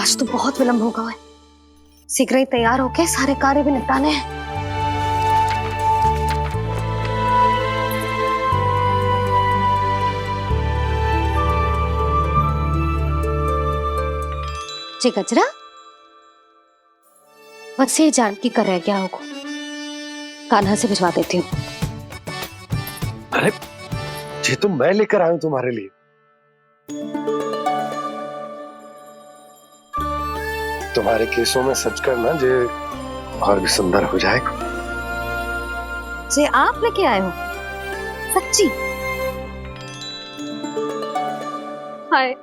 आज तो बहुत विलंब होगा है। शीघ्र ही तैयार होके सारे कार्य भी निपटाने हैं। जी गजरा, बस ये जान की कर रह गया होगा, कान्हा से भिजवा देती हूँ। अरे ये तो मैं लेकर आया हूं तुम्हारे लिए। तुम्हारे केसों में सच करना जे और भी सुंदर हो जाएगा। जे आप लेके आए हो? सच्ची? हाय,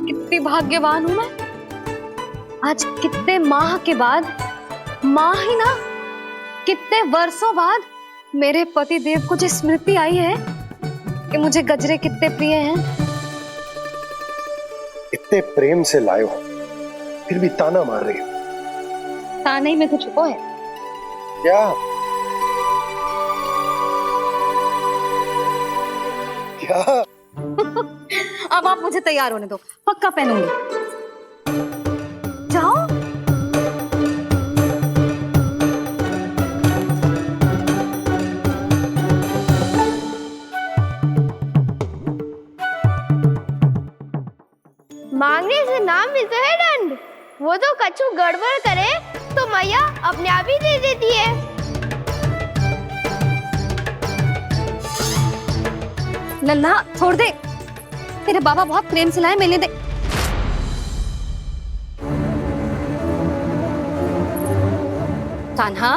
कितनी भाग्यवान हूं मैं। आज कितने माह के बाद, माह ही ना, कितने वर्षों बाद मेरे पति देव को जो स्मृति आई है कि मुझे गजरे कितने प्रिय हैं। इतने प्रेम से लाए हो, फिर भी ताना मार रही हो। ताने में कुछ छुपो है क्या? क्या? अब आप मुझे तैयार होने दो, पक्का पहनूंगी। जाओ। मांगने से नाम मिलता है दंड। वो तो कछु गड़बड़ करे तो मैया अपने आप ही दे देती है। नन्हा छोड़ दे, तेरे बाबा बहुत प्रेम से लाए, मिलने दे। कान्हा,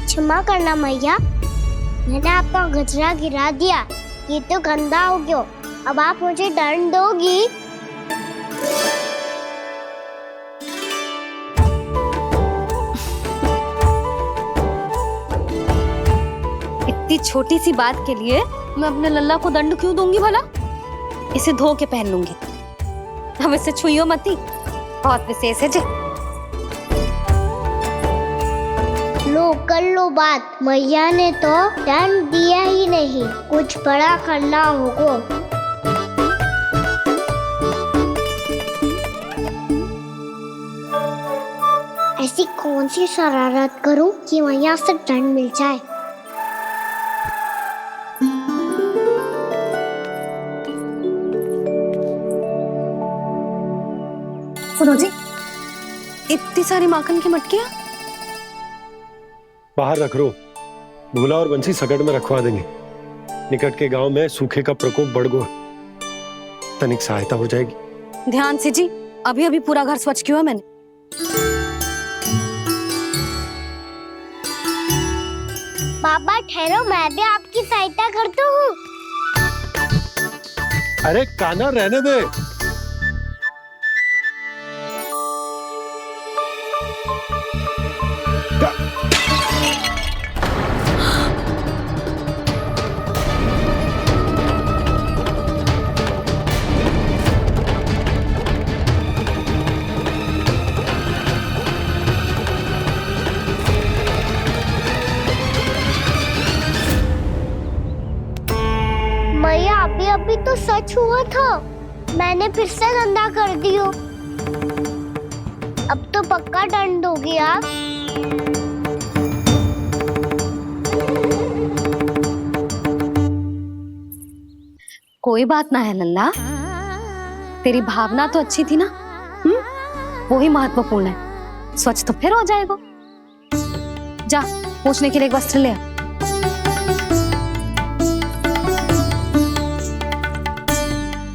क्षमा करना मैया, मैंने आपका गजरा गिरा दिया। ये तो गंदा हो गया। अब आप मुझे दंड दोगी? इतनी छोटी सी बात के लिए मैं अपने लल्ला को दंड क्यों दूंगी भला? इसे धो के पहन लूंगी। हम इसे छुइयो मती, बहुत विशेष है जी। लो कर लो बात, मैया ने तो दंड दिया ही नहीं, कुछ बड़ा करना होगा। ऐसी कौन सी शरारत करूं कि मैया से दंड मिल जाए? सुनो जी, इतनी सारी माखन की मटकियां बाहर रख रो, भूला और बंसी सकट में रखवा देंगे। निकट के गांव में सूखे का प्रकोप बढ़ गया, तनिक सहायता हो जाएगी। ध्यान से जी, अभी अभी पूरा घर स्वच्छ किया मैंने। बाबा ठहरो, मैं भी आपकी सहायता करता हूँ। अरे कान्हा रहने दे। मैया अभी तो सच हुआ था, मैंने फिर से गंदा कर दियो। अब तो पक्का दंड दोगी आप। कोई बात ना है लल्ला, तेरी भावना तो अच्छी थी ना, वो ही महत्वपूर्ण है। स्वच्छ तो फिर हो जाएगा। जा, पोंछने के लिए एक वस्त्र ले आ।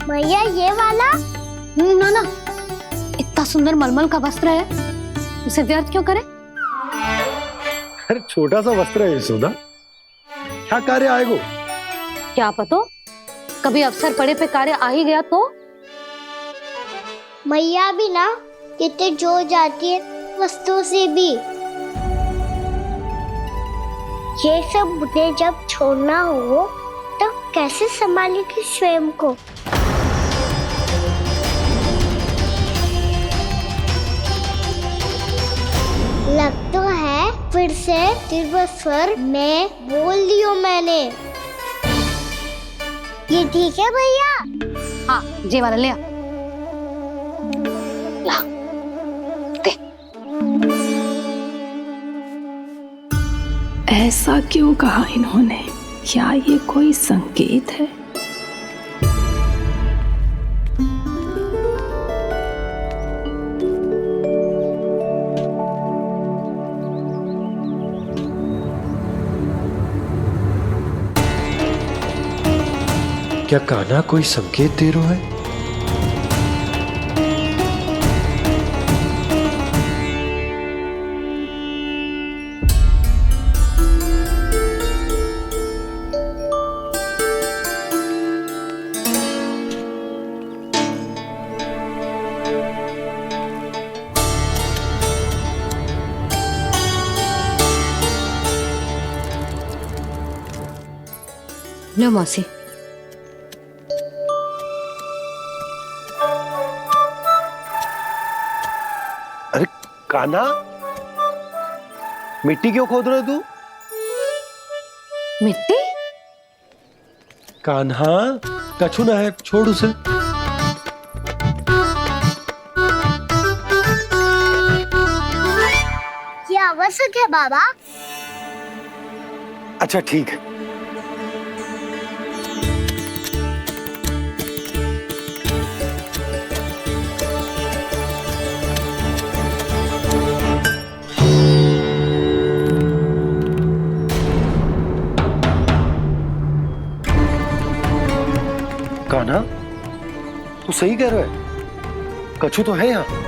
भैया ये वाला? ना ना, इतना सुंदर मलमल का वस्त्र है, उसे व्यर्थ क्यों करे? अरे छोटा सा वस्त्र है यशोदा, क्या कार्य आएगा? क्या पता, कभी अवसर पड़े पे कार्य आ ही गया तो। मैया भी ना कितने जो जाती है वस्तुओं से भी। ये सब मुझे जब छोड़ना हो तो कैसे संभालेगी स्वयं को? लग तो है फिर से तीव्र स्वर में बोल दियो मैंने। ये ठीक है भैया? हाँ, जे वाला ले आ। ऐसा क्यों कहा इन्होंने? क्या ये कोई संकेत है? क्या कान्हा कोई संकेत दे रहा है? लो मौसी। अरे कान्हा, मिट्टी क्यों खोद रहे तू? मिट्टी? कान्हा, कछु ना है, छोड़ उसे। ये आवश्यक है बाबा। अच्छा ठीक है। कान्हा, तू सही कह रहा है, कछु तो है यहाँ।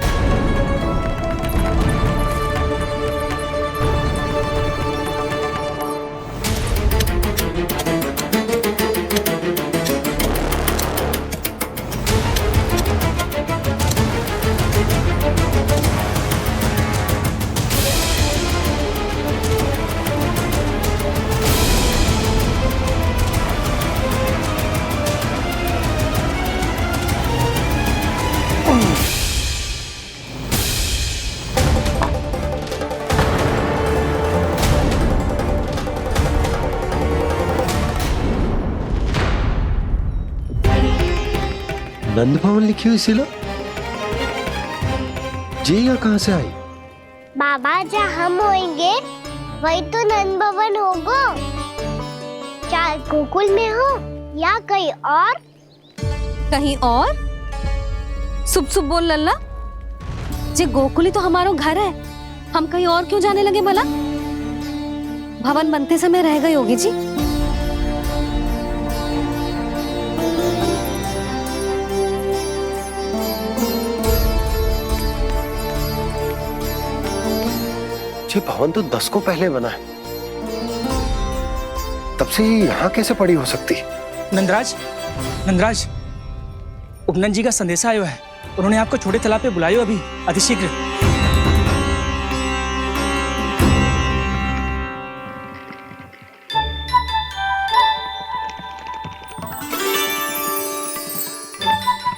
नंद भवन लिखी हुई सिला, जी यहाँ कहाँ से आई? बाबा जहाँ हम होंगे वही तो नंद भवन होगा। चाहे गोकुल में हो या कहीं और। कहीं और? सुब सुब बोल लल्ला। जे गोकुली तो हमारो घर है, हम कहीं और क्यों जाने लगे भला? भवन बनते समय रह गई होगी जी। ये भवन तो 10 को पहले बना है, तब से ये यहाँ कैसे पड़ी हो सकती? नंदराज, नंदराज, उपनंद जी का संदेशा आयो है। उन्होंने आपको छोटे तालाब पे बुलायो अभी, अतिशीघ्र।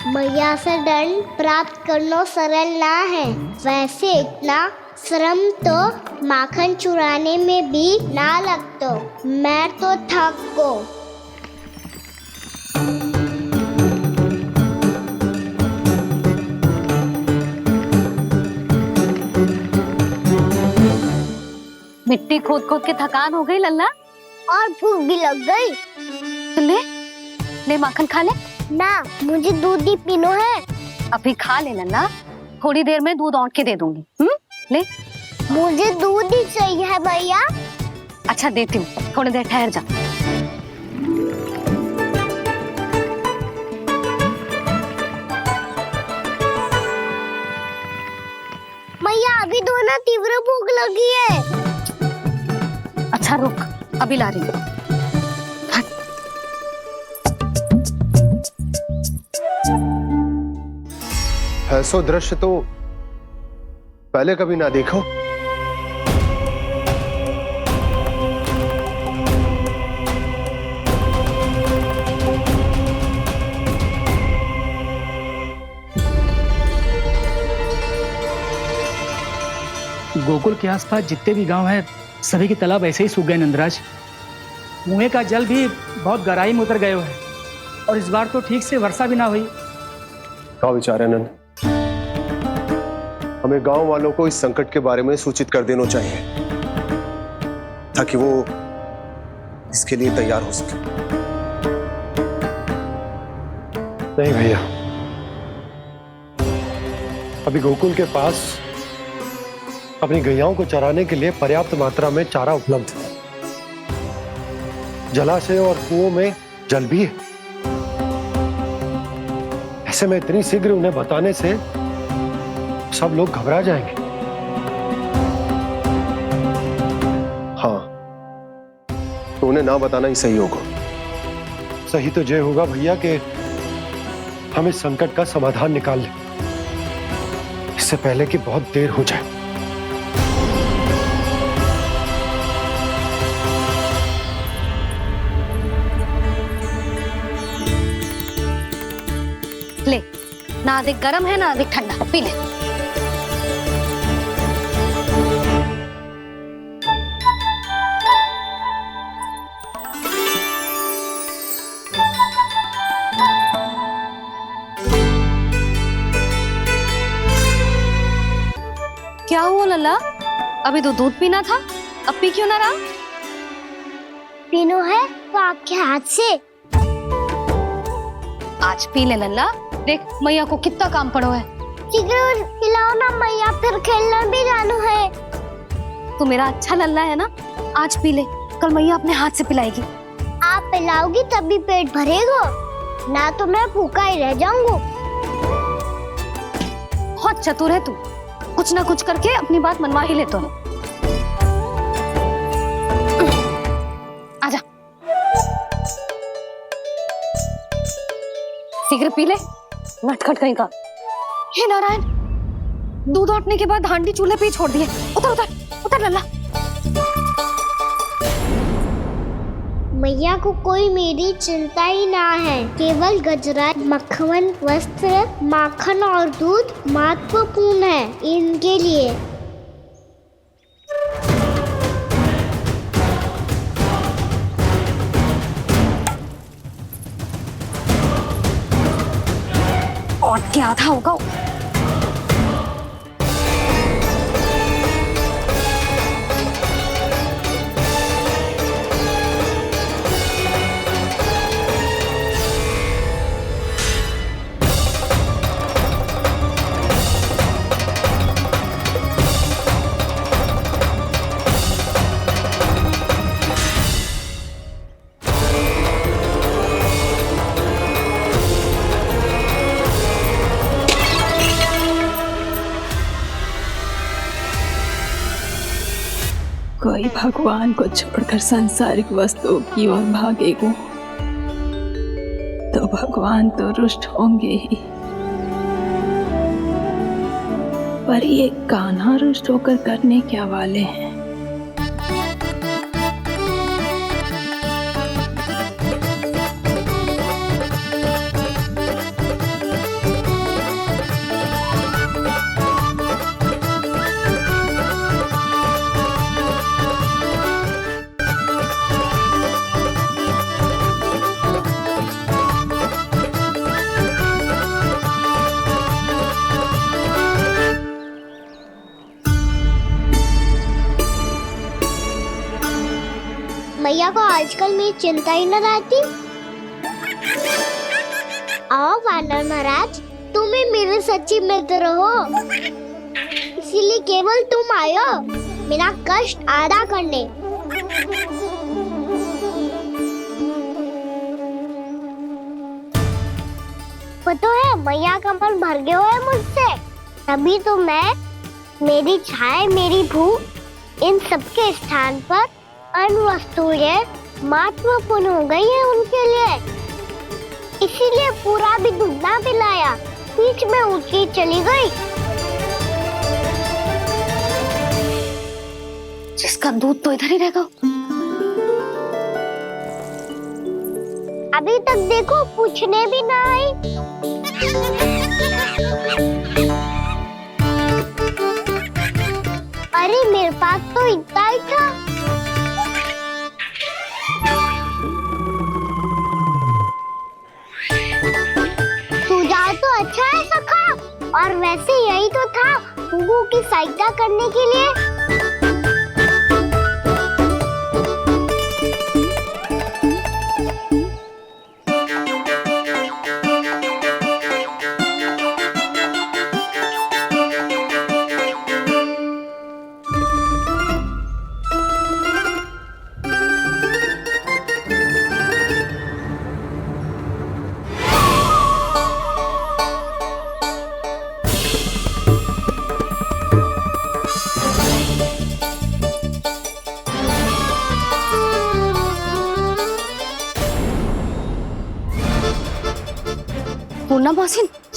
मैया से दंड प्राप्त करना सरल ना है। वैसे इतना श्रम तो माखन चुराने में भी ना लगतो। मैं तो थक गो। मिट्टी खोद खोद के थकान हो गई लल्ला, और भूख भी लग गई। तो ले ले माखन खा ले। ना, मुझे दूध ही पीनो है। अभी खा ले लल्ला, थोड़ी देर में दूध औंट के दे दूंगी। ले। मुझे दूध ही चाहिए है भैया। अच्छा देती हूँ, थोड़ी देर ठहर जा। मैया अभी तो ना तीव्र भूख लगी है। अच्छा रुक, अभी ला रही हूँ। ऐसा दृश्य तो पहले कभी ना देखो। गोकुल के आसपास जितने भी गांव हैं, सभी के तालाब ऐसे ही सूख गए नंदराज। कुएं का जल भी बहुत गहराई में उतर गए हुए हैं, और इस बार तो ठीक से वर्षा भी ना हुई। क्या विचार है नंद? हमें गांव वालों को इस संकट के बारे में सूचित कर देना चाहिए, ताकि वो इसके लिए तैयार हो सके। नहीं भैया, अभी गोकुल के पास अपनी गैयाओं को चराने के लिए पर्याप्त मात्रा में चारा उपलब्ध है। जलाशय और कुओं में जल भी है। ऐसे में इतनी शीघ्र उन्हें बताने से सब लोग घबरा जाएंगे। हाँ, तो उन्हें ना बताना ही सही होगा। सही तो ये होगा भैया कि हम इस संकट का समाधान निकाल लें, इससे पहले कि बहुत देर हो जाए। ले, ना अधिक गर्म है ना अधिक ठंडा, पी ले। क्या हुआ लल्ला? अभी तो दूध पीना था, अब पी क्यों ना रहा? पीनो है तो आपके हाथ से। आज पी ले लल्ला, देख मैया को कितना काम पड़ो है। शीघ्र पिलाओ ना मैया, फिर खेलना भी जानो है। तू मेरा अच्छा लल्ला है ना, आज पी ले, कल मैया अपने हाथ से पिलाएगी। आप पिलाओगी तभी पेट भरेगा, ना तो मैं भूखा ही रह जाऊंगा। बहुत चतुर है तू, कुछ ना कुछ करके अपनी बात मनवा ही लेता है। आजा, शीघ्र पी ले, नटखट कहीं का। हे नारायण, दूध औटने के बाद हांडी चूल्हे पे ही छोड़ दिए। उतर उतर उतर लल्ला। मैया को कोई मेरी चिंता ही ना है, केवल गजरा, मक्खन, वस्त्र, माखन और दूध महत्वपूर्ण है इनके लिए। और क्या था होगा? कोई भगवान को छोड़कर सांसारिक वस्तुओं की ओर भागेगा तो भगवान तो रुष्ट होंगे ही, पर ये कान्हा रुष्ट होकर करने क्या वाले हैं? मैया को आजकल मेरी चिंता ही न रहती। आओ वानर महाराज, तुम ही मेरे सच्ची मित्र हो, इसीलिए केवल तुम आयो मेरा कष्ट आधा करने। पता है मैया का मन भर गया है मुझसे, तभी तो मैं, मेरी छाया, मेरी भूख, इन सबके स्थान पर अन्य वस्तुएं महत्वपूर्ण हो गई है उनके लिए, इसीलिए पूरा भी दूध ना पिलाया, बीच में उठी चली गई। जिसका दूध तो इधर ही रहेगा। अभी तक देखो पूछने भी ना आई। अरे मेरे पास तो इतना ही था। सुझाव तो अच्छा है सखा, और वैसे यही तो था गुगु की सहायता करने के लिए।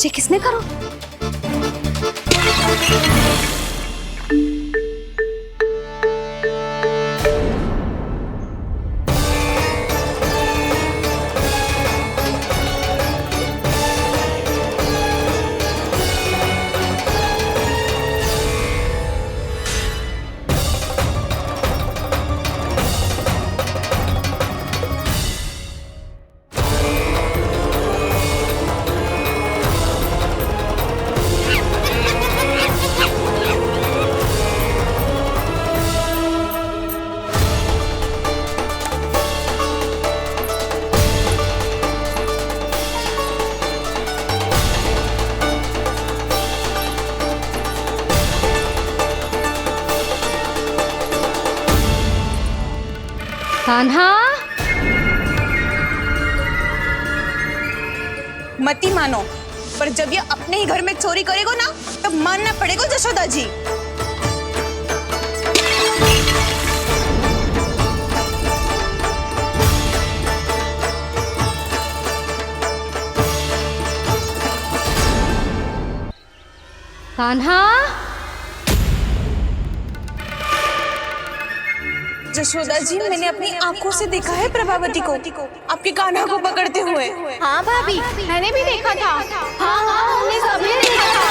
ये किसने करो? कान्हा, मती मानो, पर जब ये अपने ही घर में चोरी करेगा ना तब मानना पड़ेगा जशोदा जी। कान्हा, जशोदा जी, मैंने अपनी आंखों से देखा है प्रभावती को आपके कान्हा को पकड़ते हुए। हाँ भाभी, मैंने भी देखा था। हाँ हाँ, हमने सबने देखा था।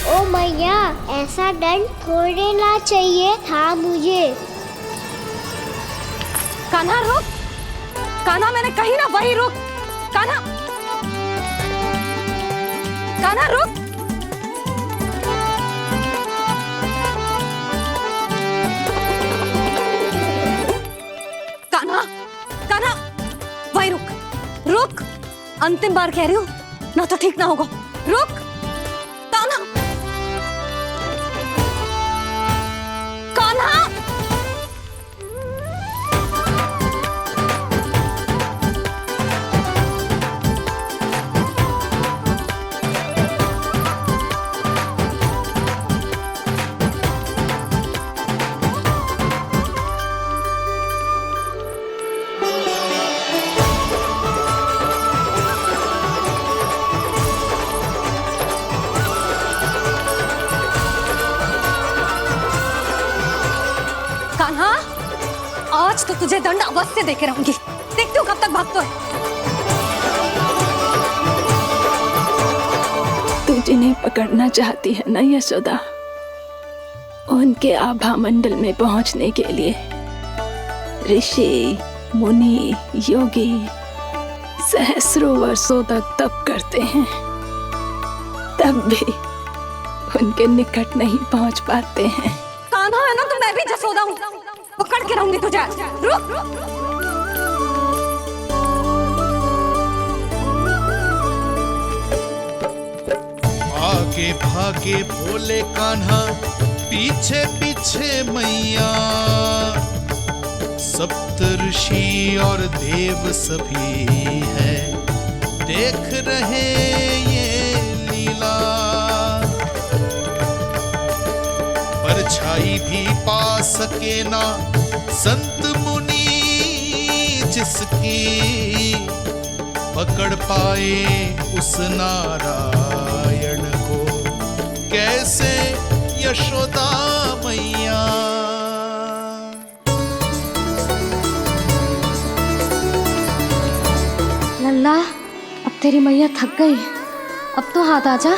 ओ मैया, ऐसा दंड थोड़े ना चाहिए था मुझे। कान्हा रुक, कान्हा, मैंने कही ना वही रुक। कान्हा, कान्हा रुक। कान्हा, कान्हा, वही रुक, रुक। अंतिम बार कह रही हूँ, ना तो ठीक ना होगा। रुक कान्हा, कान्हा। कान्हा, आज तो तुझे दंड अवश्य देके रहूंगी। देखती हूँ कब तक भागता है। तू जिन्हें पकड़ना चाहती है ना यशोदा, उनके आभा मंडल में पहुंचने के लिए ऋषि, मुनि, योगी सहस्रों वर्षों तक तप करते हैं, तब भी उनके निकट नहीं पहुंच पाते हैं। कान्हा है ना, तो मैं भी जसोदा हूँ, पकड़ के रहूंगी तुझे। रुक, आगे भागे भोले कान्हा, पीछे पीछे मैया, सप्त ऋषि और देव सभी है देख रहे ये लीला। परछाई भी पा सके ना संत मुनि जिसकी, पकड़ पाए उस नारायण को कैसे यशोदा मैया। लल्ला, अब तेरी मैया थक गई, अब तो हाथ आजा।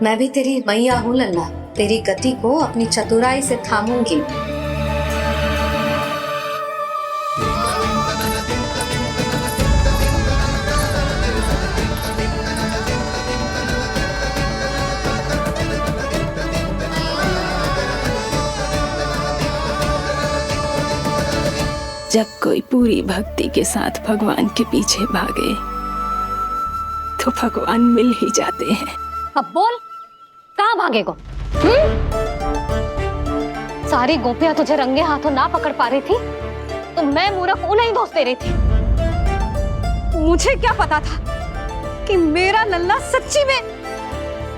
मैं भी तेरी मैया हूँ लल्ला, तेरी गति को अपनी चतुराई से थामूंगी। जब कोई पूरी भक्ति के साथ भगवान के पीछे भागे तो भगवान मिल ही जाते हैं। अब बोल, कहाँ भागेगा? सारी गोपियां तुझे रंगे हाथों ना पकड़ पा रही थी तो मैं मूर्ख उन्हें ही दोष दे रही थी। मुझे क्या पता था कि मेरा लल्ला सच्ची में।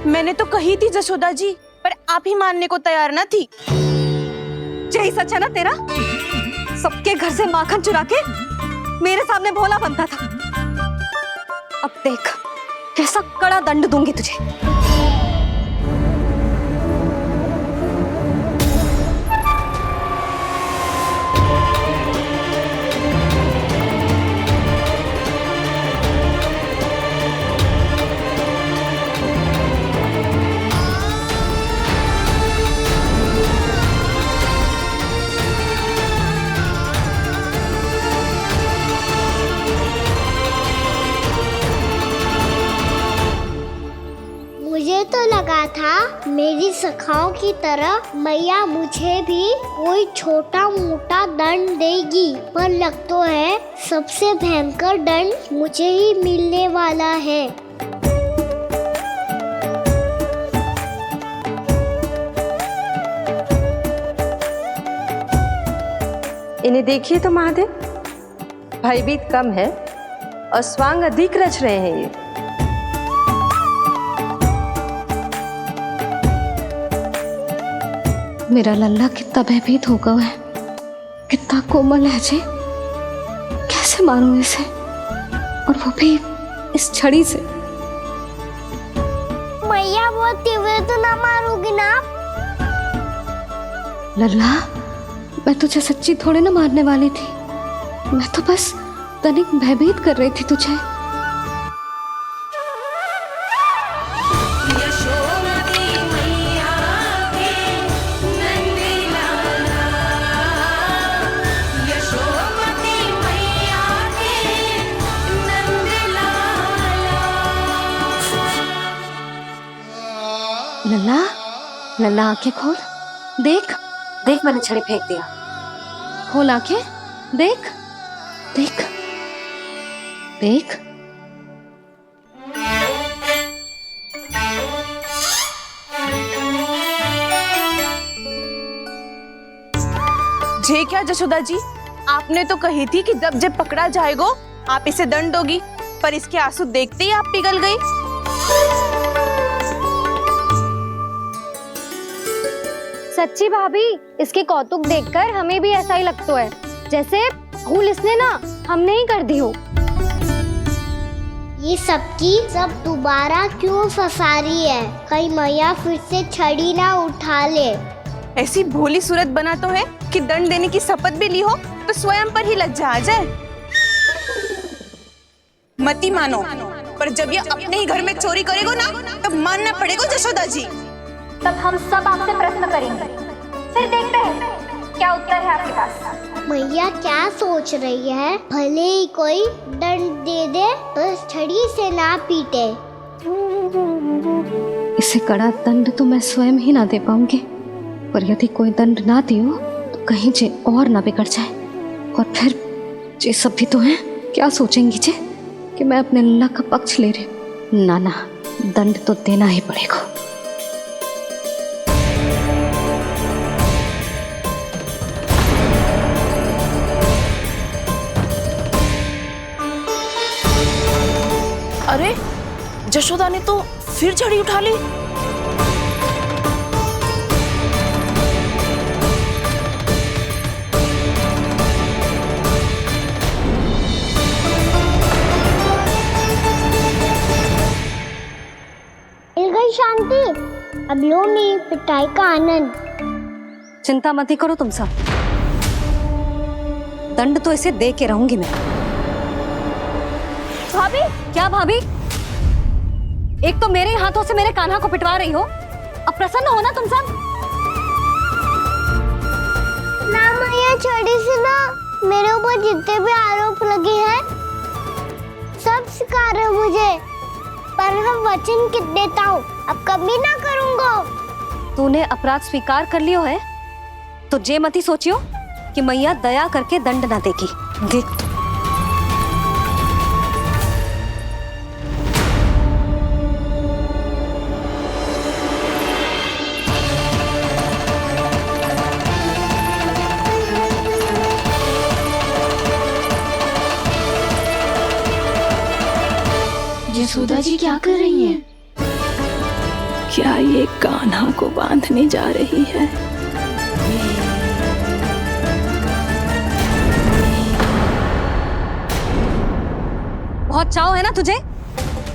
मैंने तो कही थी जशोदा जी, पर आप ही मानने को तैयार न थी। यही सच है ना तेरा? सबके घर से माखन चुरा के मेरे सामने भोला बनता था। अब देख कैसा कड़ा दंड दूंगी तुझे। मुझे तो लगा था मेरी सखाओं की तरह मैया मुझे भी कोई छोटा मोटा दंड देगी, पर लग तो है सबसे भयंकर दंड मुझे ही मिलने वाला है। इन्हें देखिए तो महादेव, भयभीत कम है और स्वांग अधिक रच रहे हैं ये। मेरा लल्ला कितना भयभीत होगा है, कितना कोमल है जी। कैसे मारूं इसे, और वो भी इस छड़ी से। मैया बहुत तीव्र तो ना मारोगी ना? लल्ला मैं तुझे सच्ची थोड़े ना मारने वाली थी, मैं तो बस तनिक भयभीत कर रही थी तुझे। लल्ला लल्ला आंखें खोल, देख देख मैंने छड़ी फेंक दिया। खोल आंखें, देख देख देख। जे क्या जशोदा जी, आपने तो कही थी कि जब जब पकड़ा जाएगा आप इसे दंड दोगी, पर इसके आंसू देखते ही आप पिघल गई। सच्ची भाभी, इसके कौतुक देखकर हमें भी ऐसा ही लगता है, जैसे भूल इसने ना हमने ही कर दी हो। ये सबकी सब दोबारा क्यों फंसा रही है? कहीं मैया फिर से छड़ी ना उठा ले। ऐसी भोली सूरत बना तो है कि दंड देने की शपथ भी ली हो तो स्वयं पर ही लज्जा आ जाए। मती मानो, पर जब ये अपने ही घर में चोरी करेगा ना, तब मानना पड़ेगा जशोदा जी। तब हम सब आपसे प्रश्न करेंगे, फिर देखते हैं क्या उत्तर है आपके पास। मैया क्या सोच रही है? भले ही कोई दंड दे दे, बस छड़ी से ना पीटे। इसे कड़ा दंड तो मैं स्वयं ही ना दे पाऊंगी, पर यदि कोई दंड ना दियो तो कहीं जे और ना बिगड़ जाए, और फिर जे सब भी तो हैं, क्या सोचेंगी जे कि मैं अपने लल्ला का पक्ष ले रही। ना ना, दंड तो देना ही पड़ेगा। अरे जशोदा ने तो फिर छड़ी उठा ली। मिल गई शांति, अब लो मेरी पिटाई का आनंद। चिंता मत ही करो तुम सब, दंड तो इसे दे के रहूंगी मैं। भाभी, क्या भाभी? एक तो मेरे हाथों से मेरे कान्हा को पिटवा रही हो, अब प्रसन्न हो ना तुम सब? ना मैया, छड़ी से ना मेरे ऊपर जितने भी आरोप लगे हैं सब स्वीकार है मुझे, पर मैं वचन कित देता हूँ, अब कभी ना करूँगा। तूने अपराध स्वीकार कर लियो है तो जे मत ही सोचियो कि मैया दया करके दंड ना देगी। देख यशोदा जी क्या कर रही हैं? क्या ये कान्हा को बांधने जा रही है? बहुत चाव है ना तुझे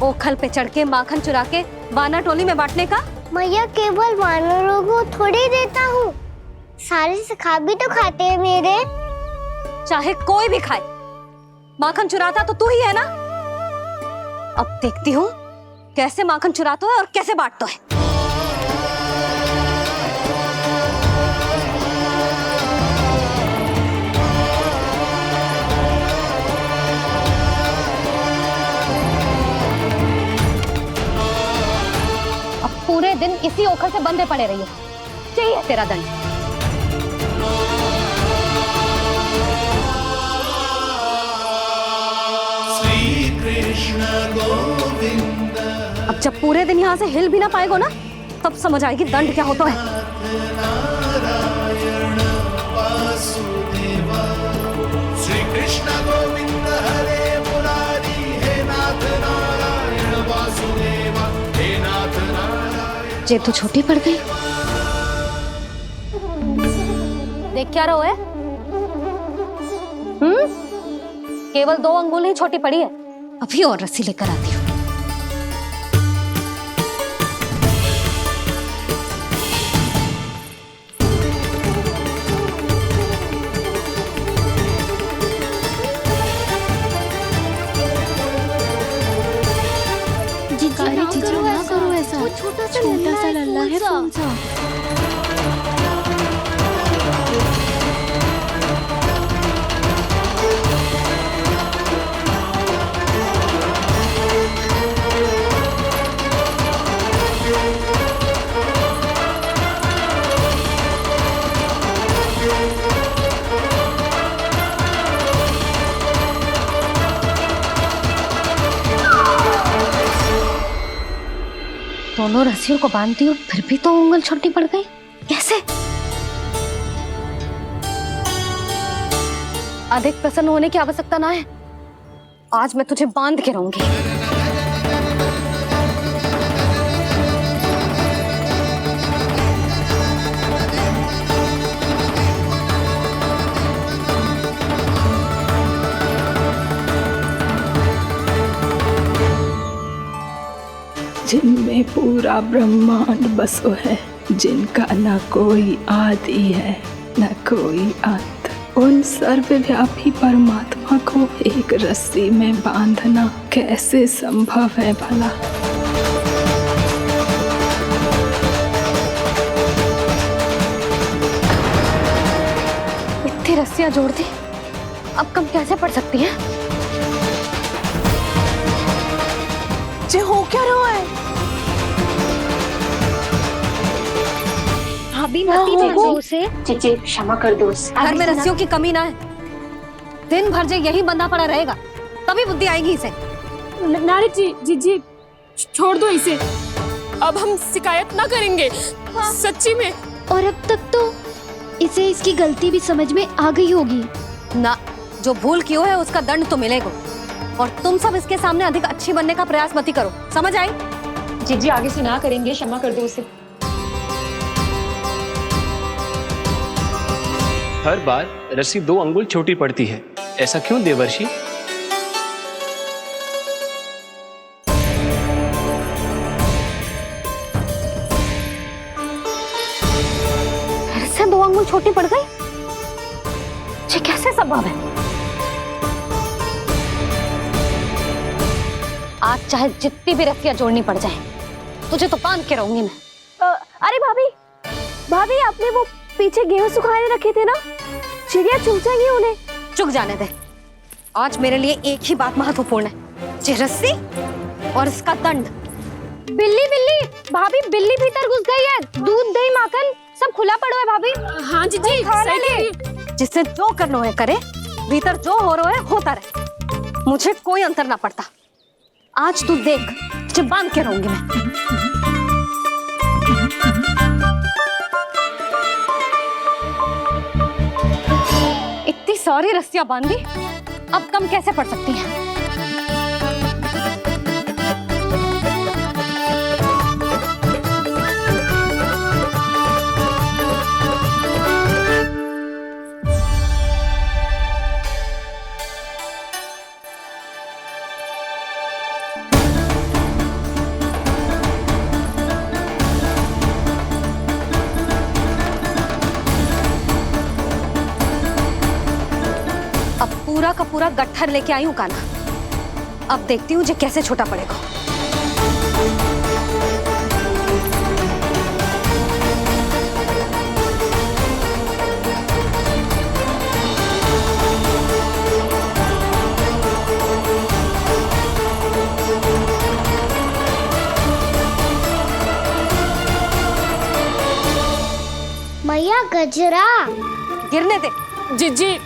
ओखल पे चढ़ के माखन चुरा के वानर टोली में बांटने का? मैया केवल वानरों को थोड़ी देता हूँ, सारे सिखा भी तो खाते हैं मेरे। चाहे कोई भी खाए, माखन चुराता तो तू ही है ना। अब देखती हूँ कैसे माखन चुराता है और कैसे बांटता है। अब पूरे दिन इसी ओखल से बंधे पड़े रहिए, चाहिए तेरा दंड। अब जब पूरे दिन यहाँ से हिल भी ना पाएगो ना, तब समझ आएगी दंड क्या होता है। श्री कृष्ण गोविंद हरे मुरारी, हे नाथ नारायण वासुदेव, हे नाथ नारायण। जे तू छोटी पड़ गई, देख क्या रहो है? केवल 2 अंगुल ही छोटी पड़ी है, अभी और रस्सी लेकर आती हूँ। ना करो ऐसा, छोटा सा लल्ला है कौन सा? दोनों रस्सियों को बांधती हूँ, फिर भी तो उंगल छोटी पड़ गई। कैसे? अधिक प्रसन्न होने की आवश्यकता ना है, आज मैं तुझे बांध के रहूंगी। जिनमें पूरा ब्रह्मांड बसो है, जिनका न कोई आदि है न कोई अंत, उन सर्वव्यापी परमात्मा को एक रस्सी में बांधना कैसे संभव है भला? इतनी रस्सियां जोड़ दी, अब कम कैसे पड़ सकती हैं? जे हो क्या रहा है? भाभी मती देखो उसे। जी क्षमा कर दो उसे। घर में रस्सियों की कमी ना है, दिन भर जे यही बंधा पड़ा रहेगा, तभी बुद्धि आएगी इसे। नारी जी छोड़ दो इसे, अब हम शिकायत ना करेंगे। सच्ची में। और अब तक तो इसे इसकी गलती भी समझ में आ गई होगी ना। जो भूल की हो है उसका दंड तो मिलेगा, और तुम सब इसके सामने अधिक अच्छी बनने का प्रयास मत करो, समझ आई? जी आगे से ना करेंगे, क्षमा कर दो उसे। हर बार रस्सी 2 अंगुल छोटी पड़ती है, ऐसा क्यों देवर्षि? फिर से 2 अंगुल छोटी पड़ गई? ये कैसे संभव है? आज चाहे जितनी भी रस्सियां जोड़नी पड़ जाए, तुझे तो बांध के रहूंगी मैं। अरे भाभी आपने वो पीछे गेहूं सुखाने रखे थे ना, चिड़िया चुग जाएंगी उन्हें। चुग जाने दे, आज मेरे लिए एक ही बात महत्वपूर्ण है, ये रस्सी और इसका दंड। बिल्ली भाभी, बिल्ली भीतर घुस गई है, दूध दही माखन सब खुला पड़ा है भाभी। हाँ जी सही। जिससे जो करना है करे, भीतर जो हो रहा है होता रहे, मुझे कोई अंतर ना पड़ता। आज तू देख, तुझे बांध के रहूंगी मैं। इतनी सारी रस्सियां बांधी, अब कम कैसे पड़ सकती हैं? पूरा का पूरा गट्ठर लेके आई हूँ कान्हा। अब देखती हूँ जे कैसे छोटा पड़ेगा। मैया गजरा गिरने दे। जीजी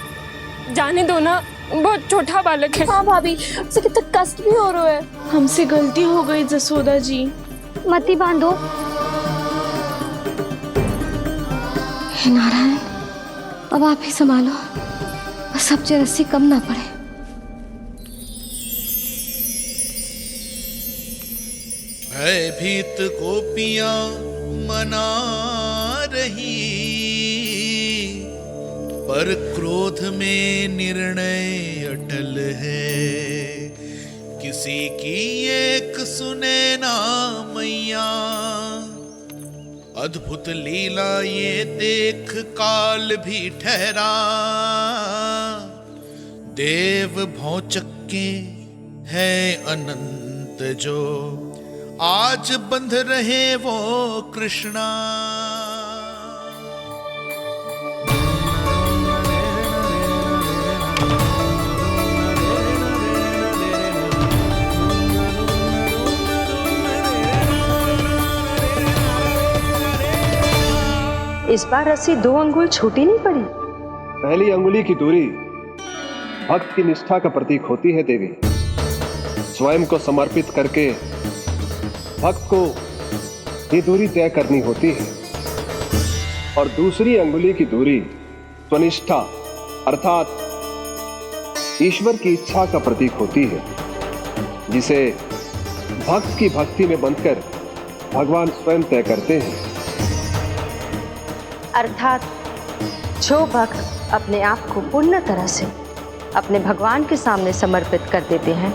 जाने दो ना, बहुत छोटा बालक है। हाँ भाभी, उसे कितना कष्ट भी हो रहा है। हमसे गलती हो गई जसोदा जी। मती बांधो। हे नारायण, अब आप ही संभालो, बस अब जे रस्सी कम ना पड़े। भयभीत गोपियां मना रही, पर क्रोध में निर्णय अटल है। किसी की एक सुने ना मैया, अद्भुत लीला ये देख काल भी ठहरा। देव भौचक्के है अनंत जो, आज बंध रहे वो कृष्णा। इस बार रस्सी 2 अंगुल छोटी नहीं पड़ी। पहली अंगुली की दूरी भक्त की निष्ठा का प्रतीक होती है देवी। स्वयं को समर्पित करके भक्त को ये दूरी तय करनी होती है। और दूसरी अंगुली की दूरी स्वनिष्ठा अर्थात ईश्वर की इच्छा का प्रतीक होती है, जिसे भक्त की भक्ति में बंधकर भगवान स्वयं तय करते हैं। अर्थात जो भक्त अपने आप को पूर्ण तरह से अपने भगवान के सामने समर्पित कर देते हैं,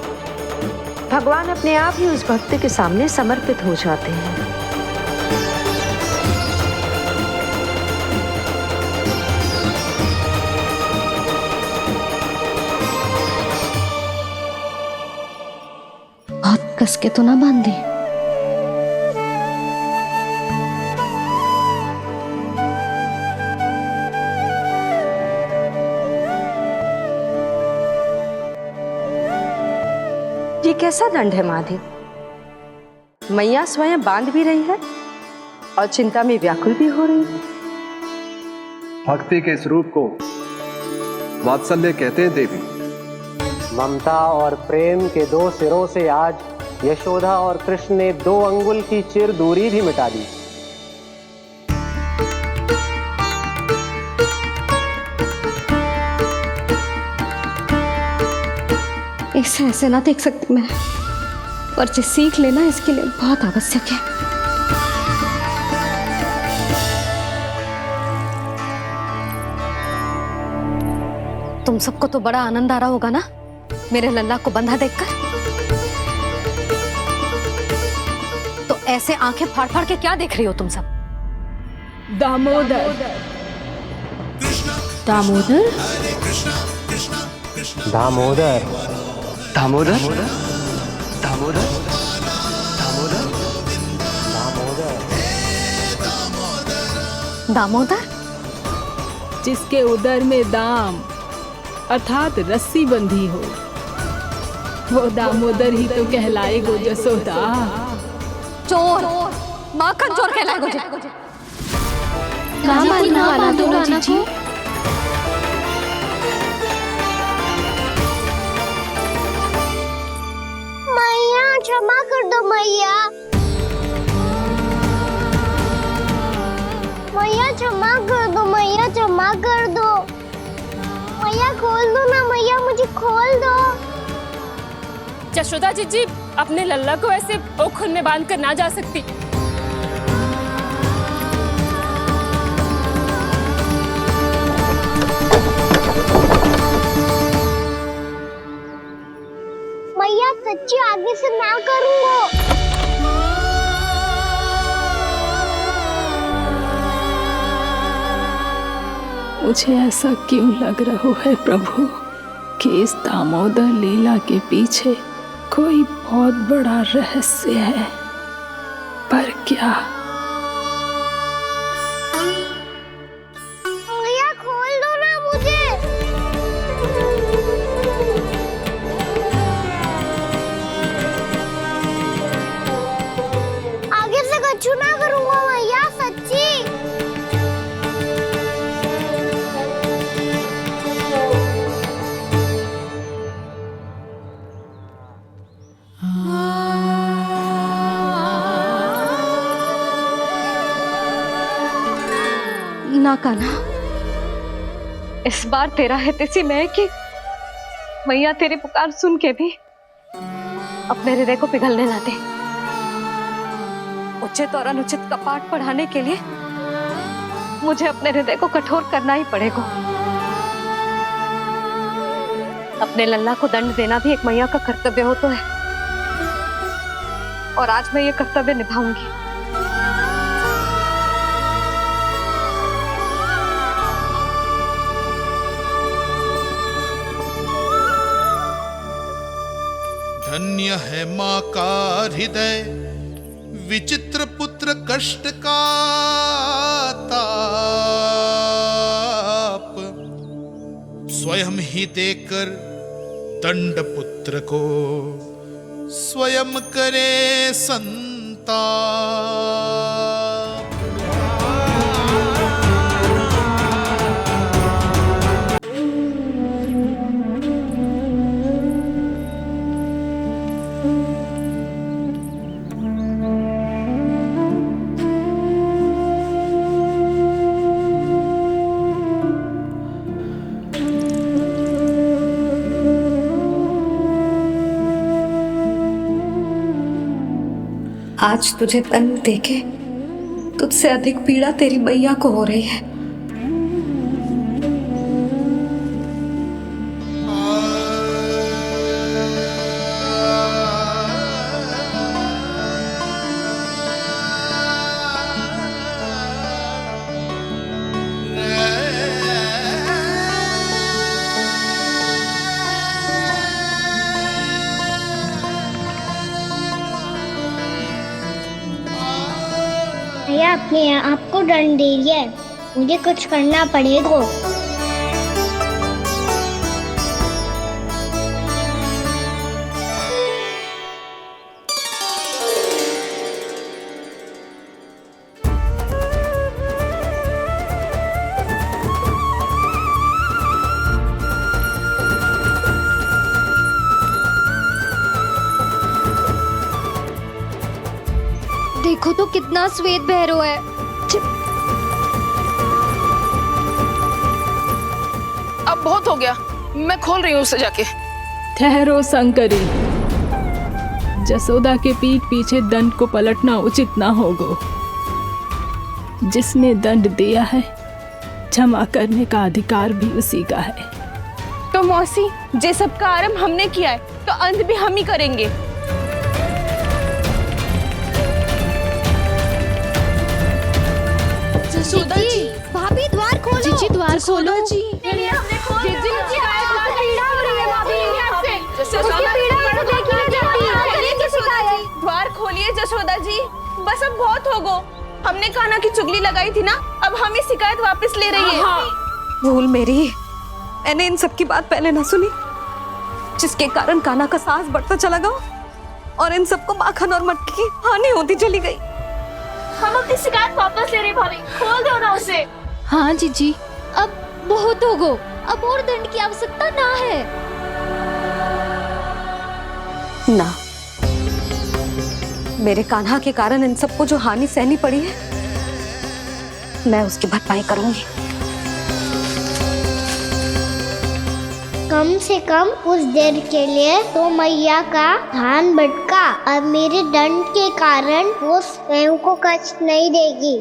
भगवान अपने आप ही उस भक्त के सामने समर्पित हो जाते हैं। बहुत कस के तो ना बांधी। ये कैसा दंड है माधे? मैया स्वयं बांध भी रही है और चिंता में व्याकुल भी हो रही है। भक्ति के स्वरूप को वात्सल्य कहते हैं देवी। ममता और प्रेम के 2 सिरों से आज यशोदा और कृष्ण ने 2 अंगुल की चिर दूरी भी मिटा दी। इसे ऐसे ना देख सकती मैं, और जो सीख लेना इसके लिए बहुत आवश्यक है। तुम सबको तो बड़ा आनंद आ रहा होगा ना मेरे लल्ला को बंधा देखकर। तो ऐसे आंखें फाड़ फाड़ के क्या देख रही हो तुम सब? दामोदर। दामोदर? दामोदर। दामोदर? दामोदर? दामोदर? जिसके उदर में दाम अर्थात रस्सी बंधी हो, वो दामोदर ही तो कहलाएगो जसोदा। चोर, माखन चोर कहलाएगो जी। ना मानना वाला तो राना को। मैया क्षमा कर दो मैया। मैया क्षमा कर दो, मैया क्षमा कर दो। मैया खोल दो ना मैया, मुझे खोल दो। जशोदा जीजी अपने लल्ला को ऐसे ओखुन में बांध कर ना जा सकती। मैया सच्ची आगे से ना करूंगा। मुझे ऐसा क्यों लग रहा है प्रभु कि इस दामोदर लीला के पीछे कोई बहुत बड़ा रहस्य है, पर क्या? भैया खोल दो ना मुझे। आगे से कछु ना करूंगा भैया, सच्ची। ना कान्हा, इस बार तेरा है तेसी मैं कि मैया तेरी पुकार सुन के भी अपने हृदय को पिघलने ना दे। उचित और अनुचित का पाठ पढ़ाने के लिए मुझे अपने हृदय को कठोर करना ही पड़ेगा। अपने लल्ला को दंड देना भी एक मैया का कर्तव्य हो तो है, और आज मैं ये कर्तव्य निभाऊंगी। धन्य है माँ का हृदय, विचित्र पुत्र कष्ट का ताप, स्वयं ही देकर दंड पुत्र को स्वयं करे संताप। आज तुझे दंड देके तुझसे अधिक पीड़ा तेरी मैया को हो रही है। भैया अपने आप को दंड दीजिए, मुझे कुछ करना पड़ेगा। देखो तो कितना श्वेत भैरव है। अब बहुत हो गया, मैं खोल रही हूँ उसे जाके। ठहरो शंकरी, जसोदा के पीठ पीछे दंड को पलटना उचित ना होगा। जिसने दंड दिया है, क्षमा करने का अधिकार भी उसी का है। तो मौसी, जे सब का आरंभ हमने किया है, तो अंत भी हम ही करेंगे। जसोदा जी, भाभी द्वार खोलो। जी द्वार खोलो। जी द्वार खोलिए जसोदा जी, बस अब बहुत हो गो। हमने कान्हा की चुगली लगाई थी ना, अब हम ये शिकायत वापस ले रही है। भूल मेरी, मैंने इन सब की बात पहले ना सुनी, जिसके कारण कान्हा का साहस बढ़ता चला गया और इन सबको माखन और मटकी की हानि होती चली गई। हम अपनी शिकायत वापस ले रहे भाभी, खोल दो ना उसे। हाँ जीजी, अब बहुत हो गो, अब और दंड की आवश्यकता ना है। ना, मेरे कान्हा के कारण इन सबको जो हानि सहनी पड़ी है, मैं उसकी भरपाई करूंगी। कम से कम कुछ देर के लिए तो मैया का ध्यान भटका, अब मेरे दंड के कारण वो स्वयं को कष्ट नहीं देगी।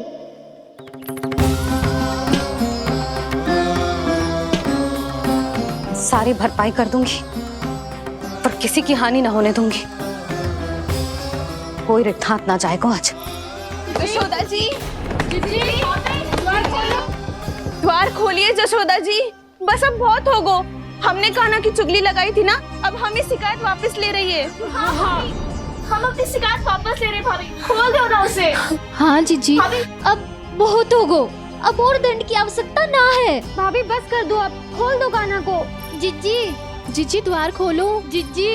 सारी भरपाई कर दूंगी, पर किसी की हानि न होने दूंगी। कोई रिक्त हाथ ना जाएगा आज। जसोदा जी, द्वार खोलिए जसोदा जी, बस अब बहुत हो गो। हमने कान्हा की चुगली लगाई थी ना, अब हम ये शिकायत वापस ले रही है। हाँ, हम अपनी शिकायत वापस ले रहे भाभी, खोल दो ना उसे। हाँ जीजी, अब बहुत हो गो, अब और दंड की आवश्यकता ना है। भाभी बस कर दो, अब खोल दो कान्हा को। जीजी, जीजी द्वार खोलो। जीजी,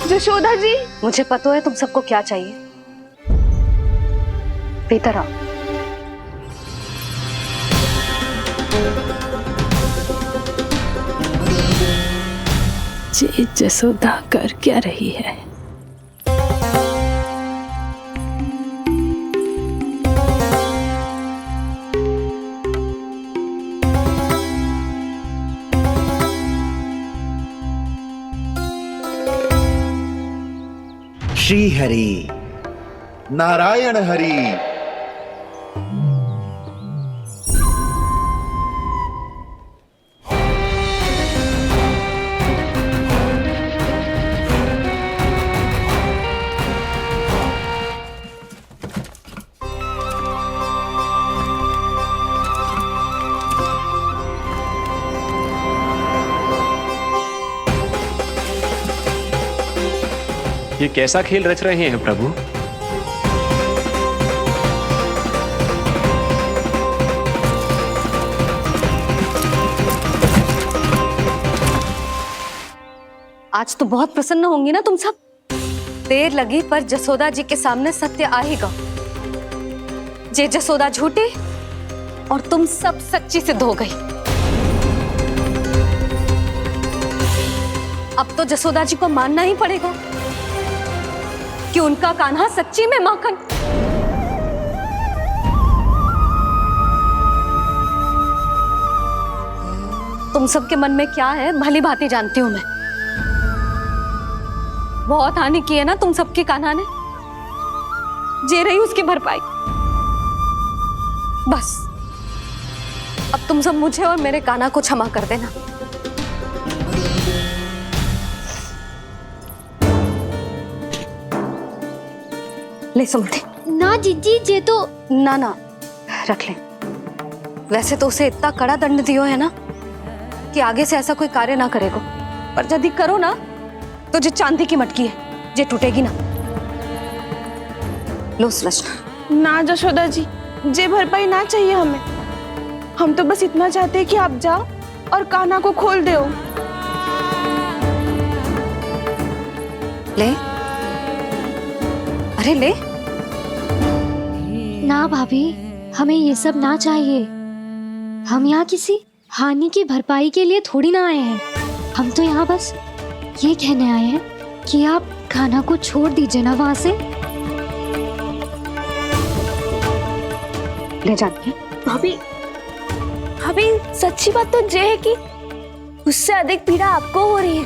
यशोदा जी, मुझे पता है तुम सबको क्या चाहिए। भीतर आओ। ये जसोदा कर क्या रही है? श्री हरि, नारायण हरि। ये कैसा खेल रच रहे हैं प्रभु? आज तो बहुत प्रसन्न होंगी ना तुम सब। देर लगी पर जसोदा जी के सामने सत्य आएगा। जे जसोदा झूठी और तुम सब सच्ची सिद्ध हो गई। अब तो जसोदा जी को मानना ही पड़ेगा कि उनका कान्हा सच्ची में माखन। तुम सबके मन में क्या है भली भांति जानती हूं मैं। बहुत हानि की है ना तुम सबके कान्हा ने, जे रही उसकी भरपाई। बस अब तुम सब मुझे और मेरे कान्हा को क्षमा कर देना। ले सुमते। ना जीजी, जे तो ना ना रख ले। वैसे तो उसे इतना कड़ा दंड दियो है ना कि आगे से ऐसा कोई कार्य ना करेगा, पर यदि करो ना तो जो चांदी की मटकी है जे टूटेगी ना। लो सुलक्षणा। ना यशोदा जी, जे भरपाई ना चाहिए हमें। हम तो बस इतना चाहते हैं कि आप जाओ और कान्हा को खोल दो। ले, अरे ले। ना भाभी, हमें ये सब ना चाहिए। हम यहाँ किसी हानि की भरपाई के लिए थोड़ी ना आए हैं। हम तो यहाँ बस ये कहने आए हैं कि आप कान्हा को छोड़ दीजिए ना वहां से। ले जाती है। भाभी, भाभी सच्ची बात तो ये है कि उससे अधिक पीड़ा आपको हो रही है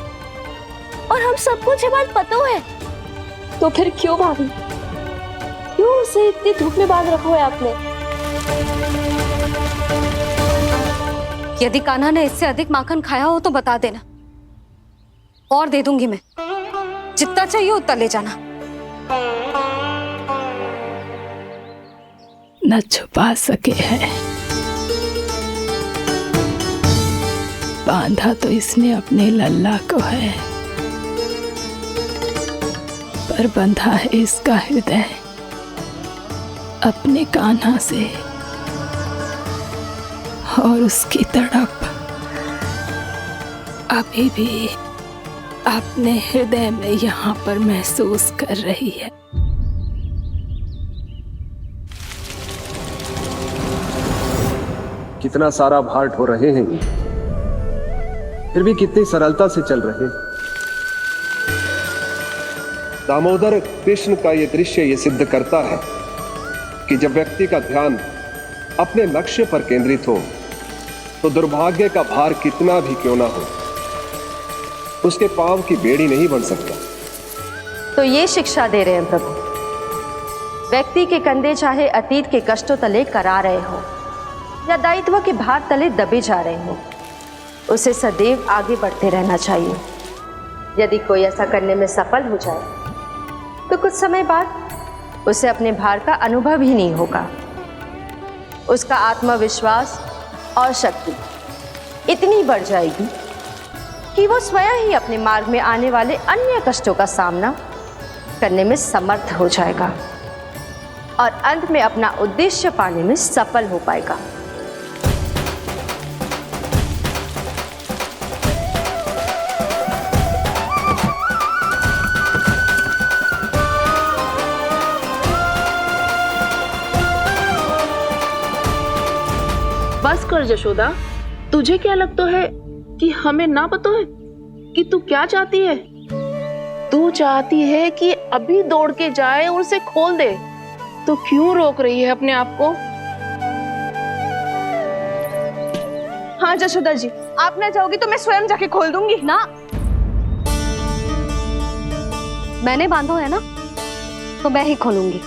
और हम सबको ये बात पता है। तो फिर क्यों भाभी, क्यों उसे इतनी धूप में बांध रखा है आपने? यदि कान्हा ने इससे अधिक माखन खाया हो तो बता देना, और दे दूंगी मैं। जितना चाहिए उतना ले जाना। न छुपा सके हैं, बांधा तो इसने अपने लल्ला को है, पर बंधा है इसका हृदय अपने कान्हा से। और उसकी तड़प अभी भी अपने हृदय में यहाँ पर महसूस कर रही है। कितना सारा भार ढो रहे हैं, फिर भी कितनी सरलता से चल रहे हैं। दामोदर कृष्ण का यह दृश्य ये सिद्ध करता है कि जब व्यक्ति का ध्यान अपने लक्ष्य पर केंद्रित हो तो दुर्भाग्य का भार कितना भी क्यों ना हो, उसके पांव की बेड़ी नहीं बन सकता। तो ये शिक्षा दे रहे हैं प्रभु। व्यक्ति के कंधे चाहे अतीत के कष्टों तले करा रहे हो या दायित्व के भार तले दबे जा रहे हो, उसे सदैव आगे बढ़ते रहना चाहिए। यदि कोई ऐसा करने में सफल हो जाए तो कुछ समय बाद उसे अपने भार का अनुभव ही नहीं होगा। उसका आत्मविश्वास और शक्ति इतनी बढ़ जाएगी कि वो स्वयं ही अपने मार्ग में आने वाले अन्य कष्टों का सामना करने में समर्थ हो जाएगा और अंत में अपना उद्देश्य पाने में सफल हो पाएगा। बस कर यशोदा, तुझे क्या लगता है कि हमें ना पता है कि तू क्या चाहती है? तू चाहती है कि अभी दौड़ के जाए और उसे खोल दे, तो क्यों रोक रही है अपने आप को? हाँ यशोदा जी, आप ना चाहोगी तो मैं स्वयं जाके खोल दूंगी। ना, मैंने बांधो है ना, तो मैं ही खोलूंगी।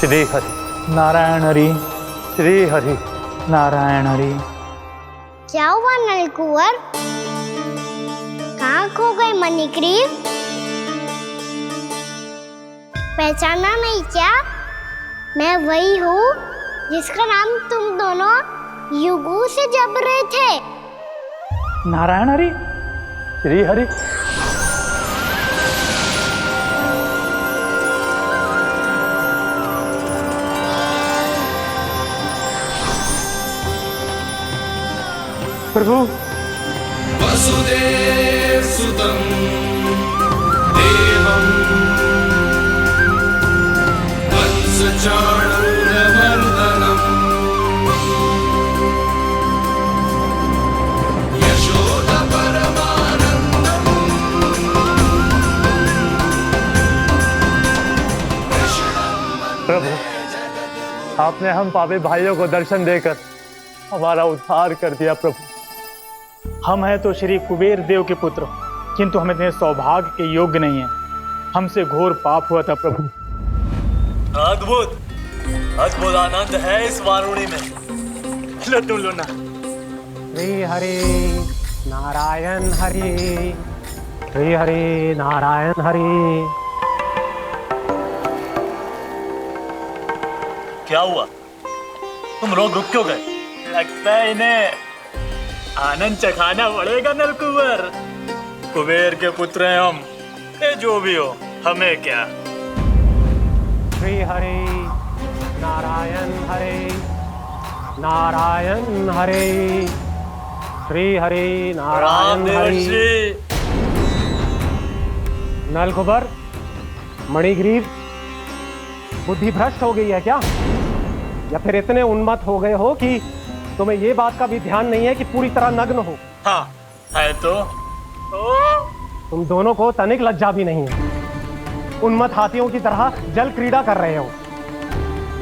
श्री हरि नारायण हरि, श्री हरि नारायण हरि। क्या हुआ नलकुंवर? कहाँ खो गए मणिग्रीव? पहचाना नहीं क्या? मैं वही हूँ जिसका नाम तुम दोनों युगों से जप रहे थे। नारायण हरि, श्री हरि। प्रभु, वसुदेव सुतं देवं वत्सचाणूरमर्दनम् यशोदा परमानन्दम् प्रभु, आपने हम पापी भाइयों को दर्शन देकर हमारा उद्धार कर दिया। प्रभु, हम हैं तो श्री कुबेर देव के पुत्र, किंतु हम इतने सौभाग्य के योग्य नहीं हैं। हमसे घोर पाप हुआ था प्रभु। अद्भुत अद्भुत आनंद है इस वारुणी में। लो तुम लो ना। श्री हरि नारायण हरि, श्री हरि नारायण हरि। क्या हुआ? तुम रोक क्यों गए? लगता है इन्हें आनंद चखाना पड़ेगा नलकुंवर। कुबेर के पुत्र हैं हम, जो भी हो हमें क्या। श्री हरि नारायण हरि, नारायण हरि, श्री हरि नारायण हरि। नलकुबर, मणिग्रीव, बुद्धि भ्रष्ट हो गई है क्या? या फिर इतने उन्मत्त हो गए हो कि तुम्हें ये बात का भी ध्यान नहीं है कि पूरी तरह नग्न हो? हाँ है तो। तुम दोनों को तनिक लज्जा भी नहीं है। उन्मत्त हाथियों की तरह जल क्रीड़ा कर रहे हो।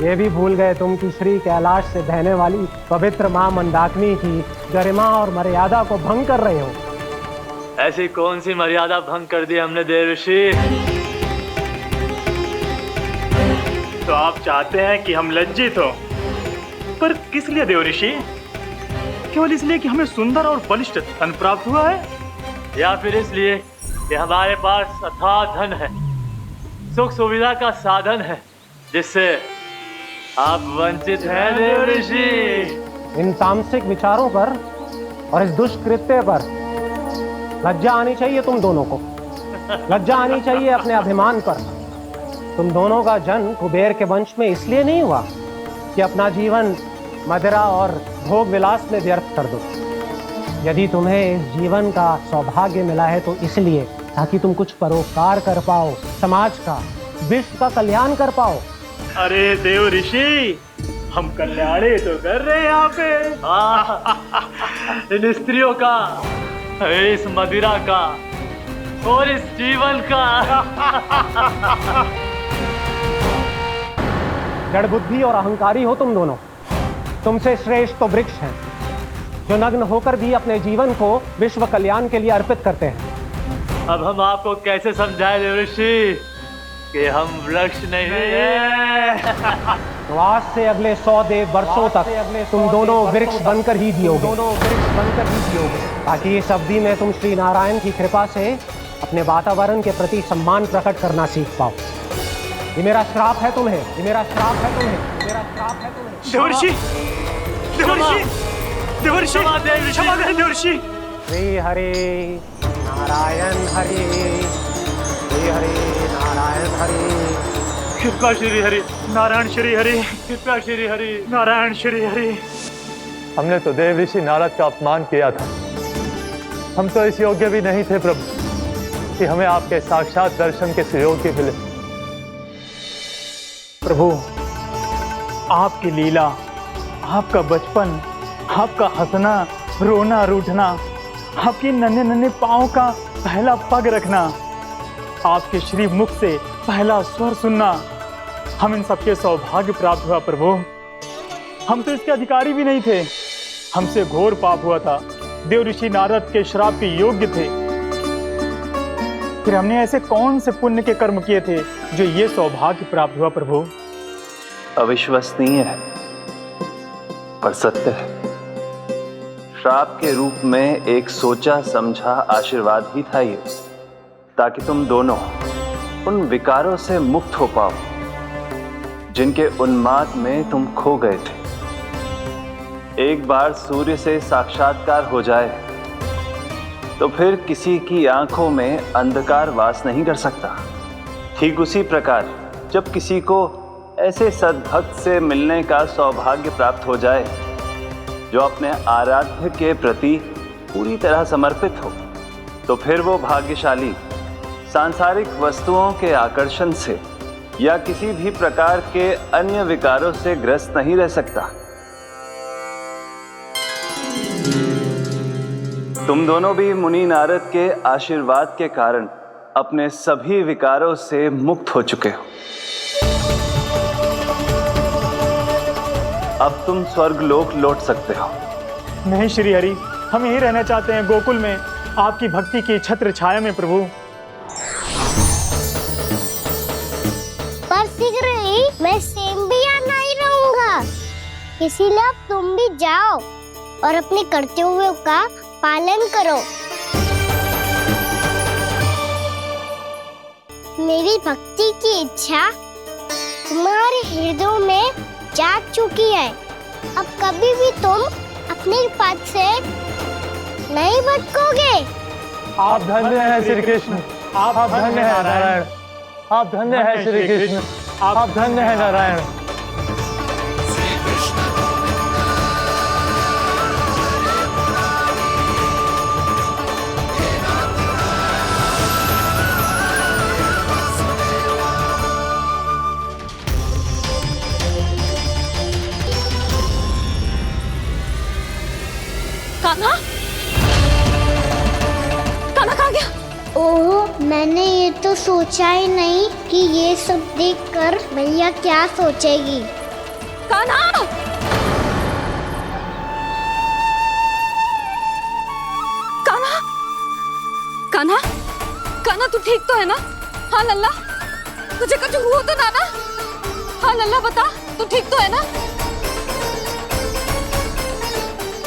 ये भी भूल गए तुम कि श्री कैलाश से बहने वाली पवित्र मां मंदाकिनी की गरिमा और मर्यादा को भंग कर रहे हो। ऐसी कौन सी मर्यादा भंग कर दी हमने देव ऋषि? तो आप चाहते हैं कि हम लज्जित हो, पर किस लिए देव ऋषि? केवल इसलिए कि हमें सुंदर और बलिष्ठ धन प्राप्त हुआ है, या फिर इसलिए कि हमारे पास अथाह धन है, सुख सुविधा का साधन है, जिससे आप वंचित हैं देव ऋषि? इन तामसिक विचारों पर और इस दुष्कृत्य पर लज्जा आनी चाहिए तुम दोनों को। लज्जा आनी चाहिए अपने अभिमान पर। तुम दोनों का जन्म कुबेर के वंश में इसलिए नहीं हुआ कि अपना जीवन मदिरा और भोग विलास में व्यर्थ कर दो। यदि तुम्हें इस जीवन का सौभाग्य मिला है तो इसलिए ताकि तुम कुछ परोपकार कर पाओ, समाज का, विश्व का कल्याण कर पाओ। अरे देव ऋषि, हम कल्याणी तो कर रहे हैं यहाँ पे। इन स्त्रियों का, इस मदिरा का और इस जीवन का। जड़ बुद्धि और अहंकारी हो तुम दोनों। तुमसे श्रेष्ठ तो वृक्ष हैं, जो नग्न होकर भी अपने जीवन को विश्व कल्याण के लिए अर्पित करते हैं। अब हम आपको कैसे समझाएं देव ऋषि कि हम वृक्ष नहीं हैं। तो आज से अगले 100 वर्षों तक तुम दोनों वृक्ष बनकर ही जियोगे, ताकि इस अवधि में तुम श्री नारायण की कृपा से अपने वातावरण के प्रति सम्मान प्रकट करना सीख पाओ। ये मेरा श्राप है तुम्हें, ये मेरा श्राप है तुम्हें, मेरा श्राप है तुम्हें। देवर्षि, देवर्षि, देवर्षि, क्षमा करें देवर्षि। श्री हरे नारायण हरे, श्री हरे नारायण हरे। कृपा श्री हरि नारायण श्री हरि, कृपा श्री हरि नारायण श्री हरि। हमने तो देव ऋषि नारद का अपमान किया था। हम तो इस योग्य भी नहीं थे प्रभु कि हमें आपके साक्षात दर्शन के सुयोग्य मिले। प्रभु, आपकी लीला, आपका बचपन, आपका हंसना, रोना, रूठना, आपके नन्हे नन्हे पाँव का पहला पग रखना, आपके श्री मुख से पहला स्वर सुनना, हम इन सबके सौभाग्य प्राप्त हुआ प्रभु। हम तो इसके अधिकारी भी नहीं थे। हमसे घोर पाप हुआ था, देव ऋषि नारद के श्राप के योग्य थे। फिर हमने ऐसे कौन से पुण्य के कर्म किए थे जो ये सौभाग्य प्राप्त हुआ प्रभु? अविश्वसनीय है पर सत्य है। श्राप के रूप में एक सोचा समझा आशीर्वाद ही था ये, ताकि तुम दोनों उन विकारों से मुक्त हो पाओ जिनके उन्माद में तुम खो गए थे। एक बार सूर्य से साक्षात्कार हो जाए तो फिर किसी की आंखों में अंधकार वास नहीं कर सकता। ठीक उसी प्रकार जब किसी को ऐसे सद्भक्त से मिलने का सौभाग्य प्राप्त हो जाए जो अपने आराध्य के प्रति पूरी तरह समर्पित हो, तो फिर वो भाग्यशाली सांसारिक वस्तुओं के आकर्षण से या किसी भी प्रकार के अन्य विकारों से ग्रस्त नहीं रह सकता। तुम दोनों भी मुनि नारद के आशीर्वाद के कारण अपने सभी विकारों से मुक्त हो चुके हो। अब तुम स्वर्गलोक लौट सकते हो। नहीं श्री हरि, हम यहीं रहना चाहते हैं, गोकुल में, आपकी भक्ति की छत्र छाया में प्रभु। पर शीघ्र ही मैं सेम्बिया नहीं रहूंगा, इसीलिए अब तुम भी जाओ और अपने कर्तव्यों का पालन करो। मेरी भक्ति की इच्छा तुम्हारे हृदय में जाग चुकी है। अब कभी भी तुम अपने पद से नहीं भटकोगे। आप धन्य हैं श्री कृष्ण, आप धन्य हैं नारायण, आप धन्य हैं श्री कृष्ण, आप धन्य हैं नारायण। कान्हा, कान्हा कहाँ गया? ओह, मैंने ये तो सोचा ही नहीं कि ये सब देखकर भैया क्या सोचेगी। कान्हा! कान्हा! कान्हा! कान्हा तू ठीक तो है ना? हाँ लल्ला, तुझे कुछ हुआ तो ना? हाँ लल्ला बता, तू ठीक तो है ना?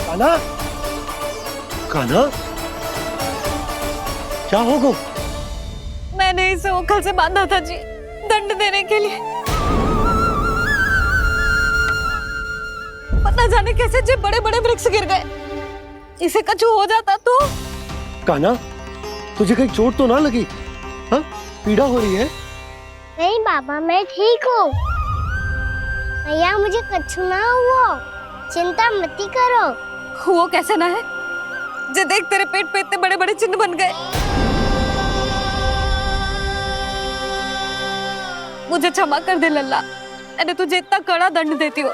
कान्हा, कान्हा, क्या होगा? मैंने इसे ओखल से बांधा था जी, दंड देने के लिए। पता जाने कैसे जे बड़े बड़े वृक्ष गिर गए। इसे कुछ हो जाता तो? कान्हा, तुझे कहीं चोट तो ना लगी? हाँ, पीड़ा हो रही है? नहीं बाबा, मैं ठीक हूँ। भैया मुझे कुछ ना हुआ। चिंता मत करो। वो कैसे ना है? जे देख तेरे पेट पे इतने बड़े बड़े चिन्ह बन गए। मुझे क्षमा कर दे लल्ला, मैंने तुझे इतना कड़ा दंड देती हूँ।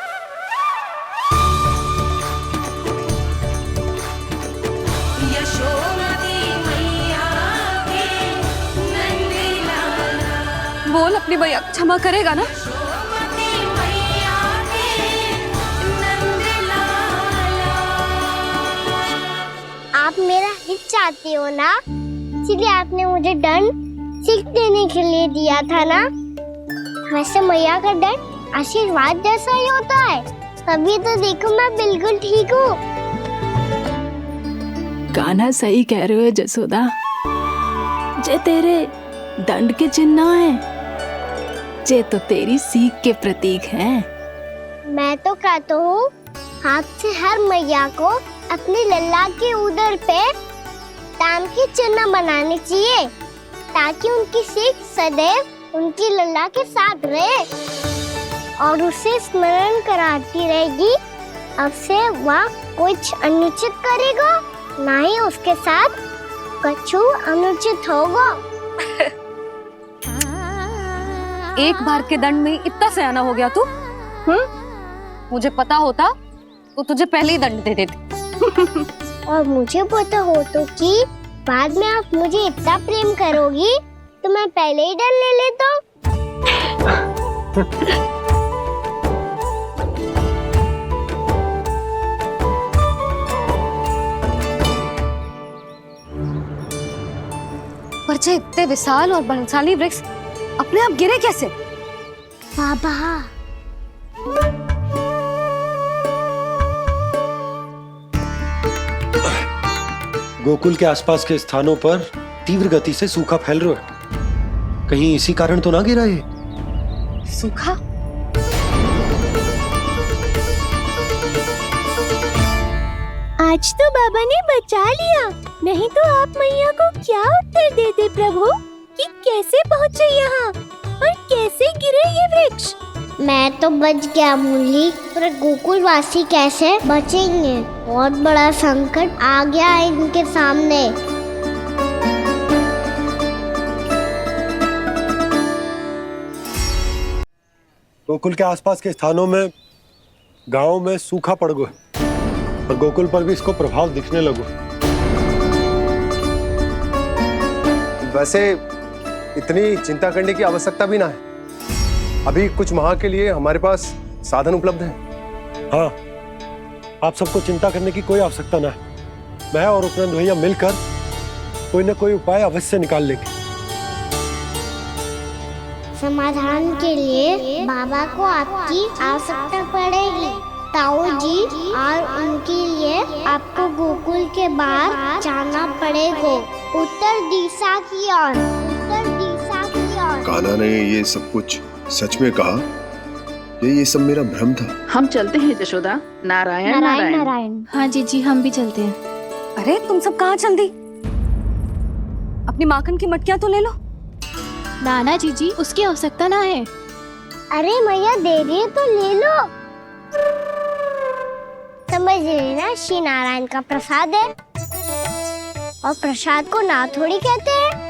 बोल अपनी भैया क्षमा करेगा ना? आप मेरा हित चाहते हो ना, इसलिए आपने मुझे दंड सीख देने के लिए दिया था ना। वैसे मैया का दंड आशीर्वाद जैसा ही होता है, तभी तो देखो मैं बिल्कुल ठीक हूँ। कान्हा सही कह रहे हो जसोदा, जे तेरे दंड के चिन्ह है, जे तो तेरी सीख के प्रतीक हैं। मैं तो कहता हूँ हाथ से हर मैया को अपने लल्ला के उदर पे ताम के चिन्ह बनाने चाहिए, ताकि उनकी सीख सदैव उनकी लल्ला के साथ रहे और उसे स्मरण कराती रहेगी। अब से वह कुछ अनुचित करेगा, ना ही उसके साथ कुछ अनुचित होगा। एक बार के दंड में इतना सयाना हो गया तू? मुझे पता होता तो तुझे पहले ही दंड दे देती। और मुझे पता हो तो कि बाद में आप मुझे इतना प्रेम करोगी तो मैं पहले ही दंड ले लेता हूँ। पर जे इतने विशाल और बलशाली वृक्ष अपने आप गिरे कैसे? बाबा, गोकुल के आसपास के स्थानों पर तीव्र गति से सूखा फैल रहा है। कहीं इसी कारण तो ना गिरा ये? सूखा? आज तो बाबा ने बचा लिया, नहीं तो आप मैया को क्या उत्तर देते प्रभु कि कैसे पहुँचे यहाँ और कैसे गिरे ये वृक्ष। मैं तो बच गया मुरली, पर गोकुल वासी कैसे बचेंगे? बहुत बड़ा संकट आ गया है इनके सामने। गोकुल के आसपास के स्थानों में, गांवों में सूखा पड़ गया और गोकुल पर भी इसको प्रभाव दिखने लगो। वैसे इतनी चिंता करने की आवश्यकता भी ना है। अभी कुछ माह के लिए हमारे पास साधन उपलब्ध है। हाँ, आप सबको चिंता करने की कोई आवश्यकता ना है। मैं और उपनंद भैया मिलकर कोई न कोई उपाय अवश्य निकाल लेंगे। समाधान के लिए बाबा को आपकी आवश्यकता पड़ेगी। ताऊ जी और उनके लिए आपको गोकुल के बाहर जाना पड़ेगा, उत्तर दिशा की ओर। उत्तर दिशा की ओर। कान्हा ने ये सब कुछ सच में कहा? ये सब मेरा भ्रम था? हम चलते हैं जशोदा। नारायण नारायण नारायण। हाँ जीजी, हम भी चलते हैं। अरे तुम सब कहाँ चल दी? अपनी माखन की मटकियाँ तो ले लो। नाना जीजी, उसकी आवश्यकता ना है। अरे मैया दे रही है तो ले लो। समझ लेना, श्री नारायण का प्रसाद है और प्रसाद को ना थोड़ी कहते हैं।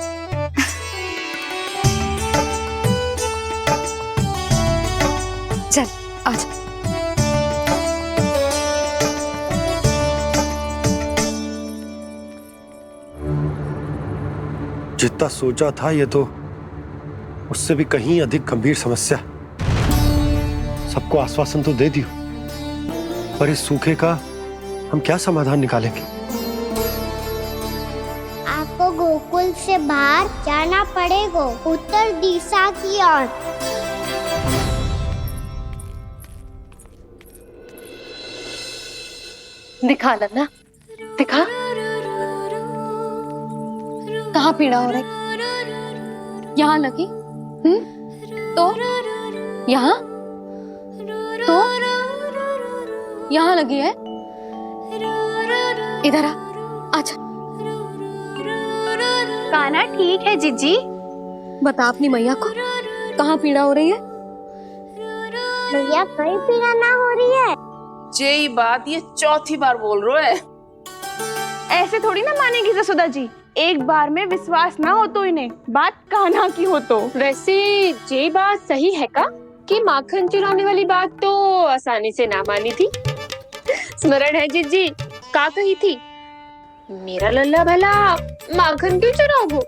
चल आज। जितना सोचा था ये तो उससे भी कहीं अधिक गंभीर समस्या। सबको आश्वासन तो दे दियो, पर इस सूखे का हम क्या समाधान निकालेंगे? आपको गोकुल से बाहर जाना पड़ेगा, उत्तर दिशा की ओर। दिखा लल्ला, दिखा। कहाँ पीड़ा हो रही? यहाँ लगी? तो यहाँ? तो यहाँ लगी है? इधर आ, आजा। कान्हा ठीक है जीजी। बता अपनी मैया को कहाँ पीड़ा हो रही है? मैया कोई पीड़ा ना हो रही है, यही बात ये चौथी बार बोल रहे है। ऐसे थोड़ी ना मानेगी जसोदा जी, एक बार में विश्वास ना हो तो इन्हें बात कान्हा की हो तो। वैसे ये बात सही है का कि माखन चुराने वाली बात तो आसानी से ना मानी थी। स्मरण है जीजी का कही थी, मेरा लल्ला भला माखन क्यों चुराओ?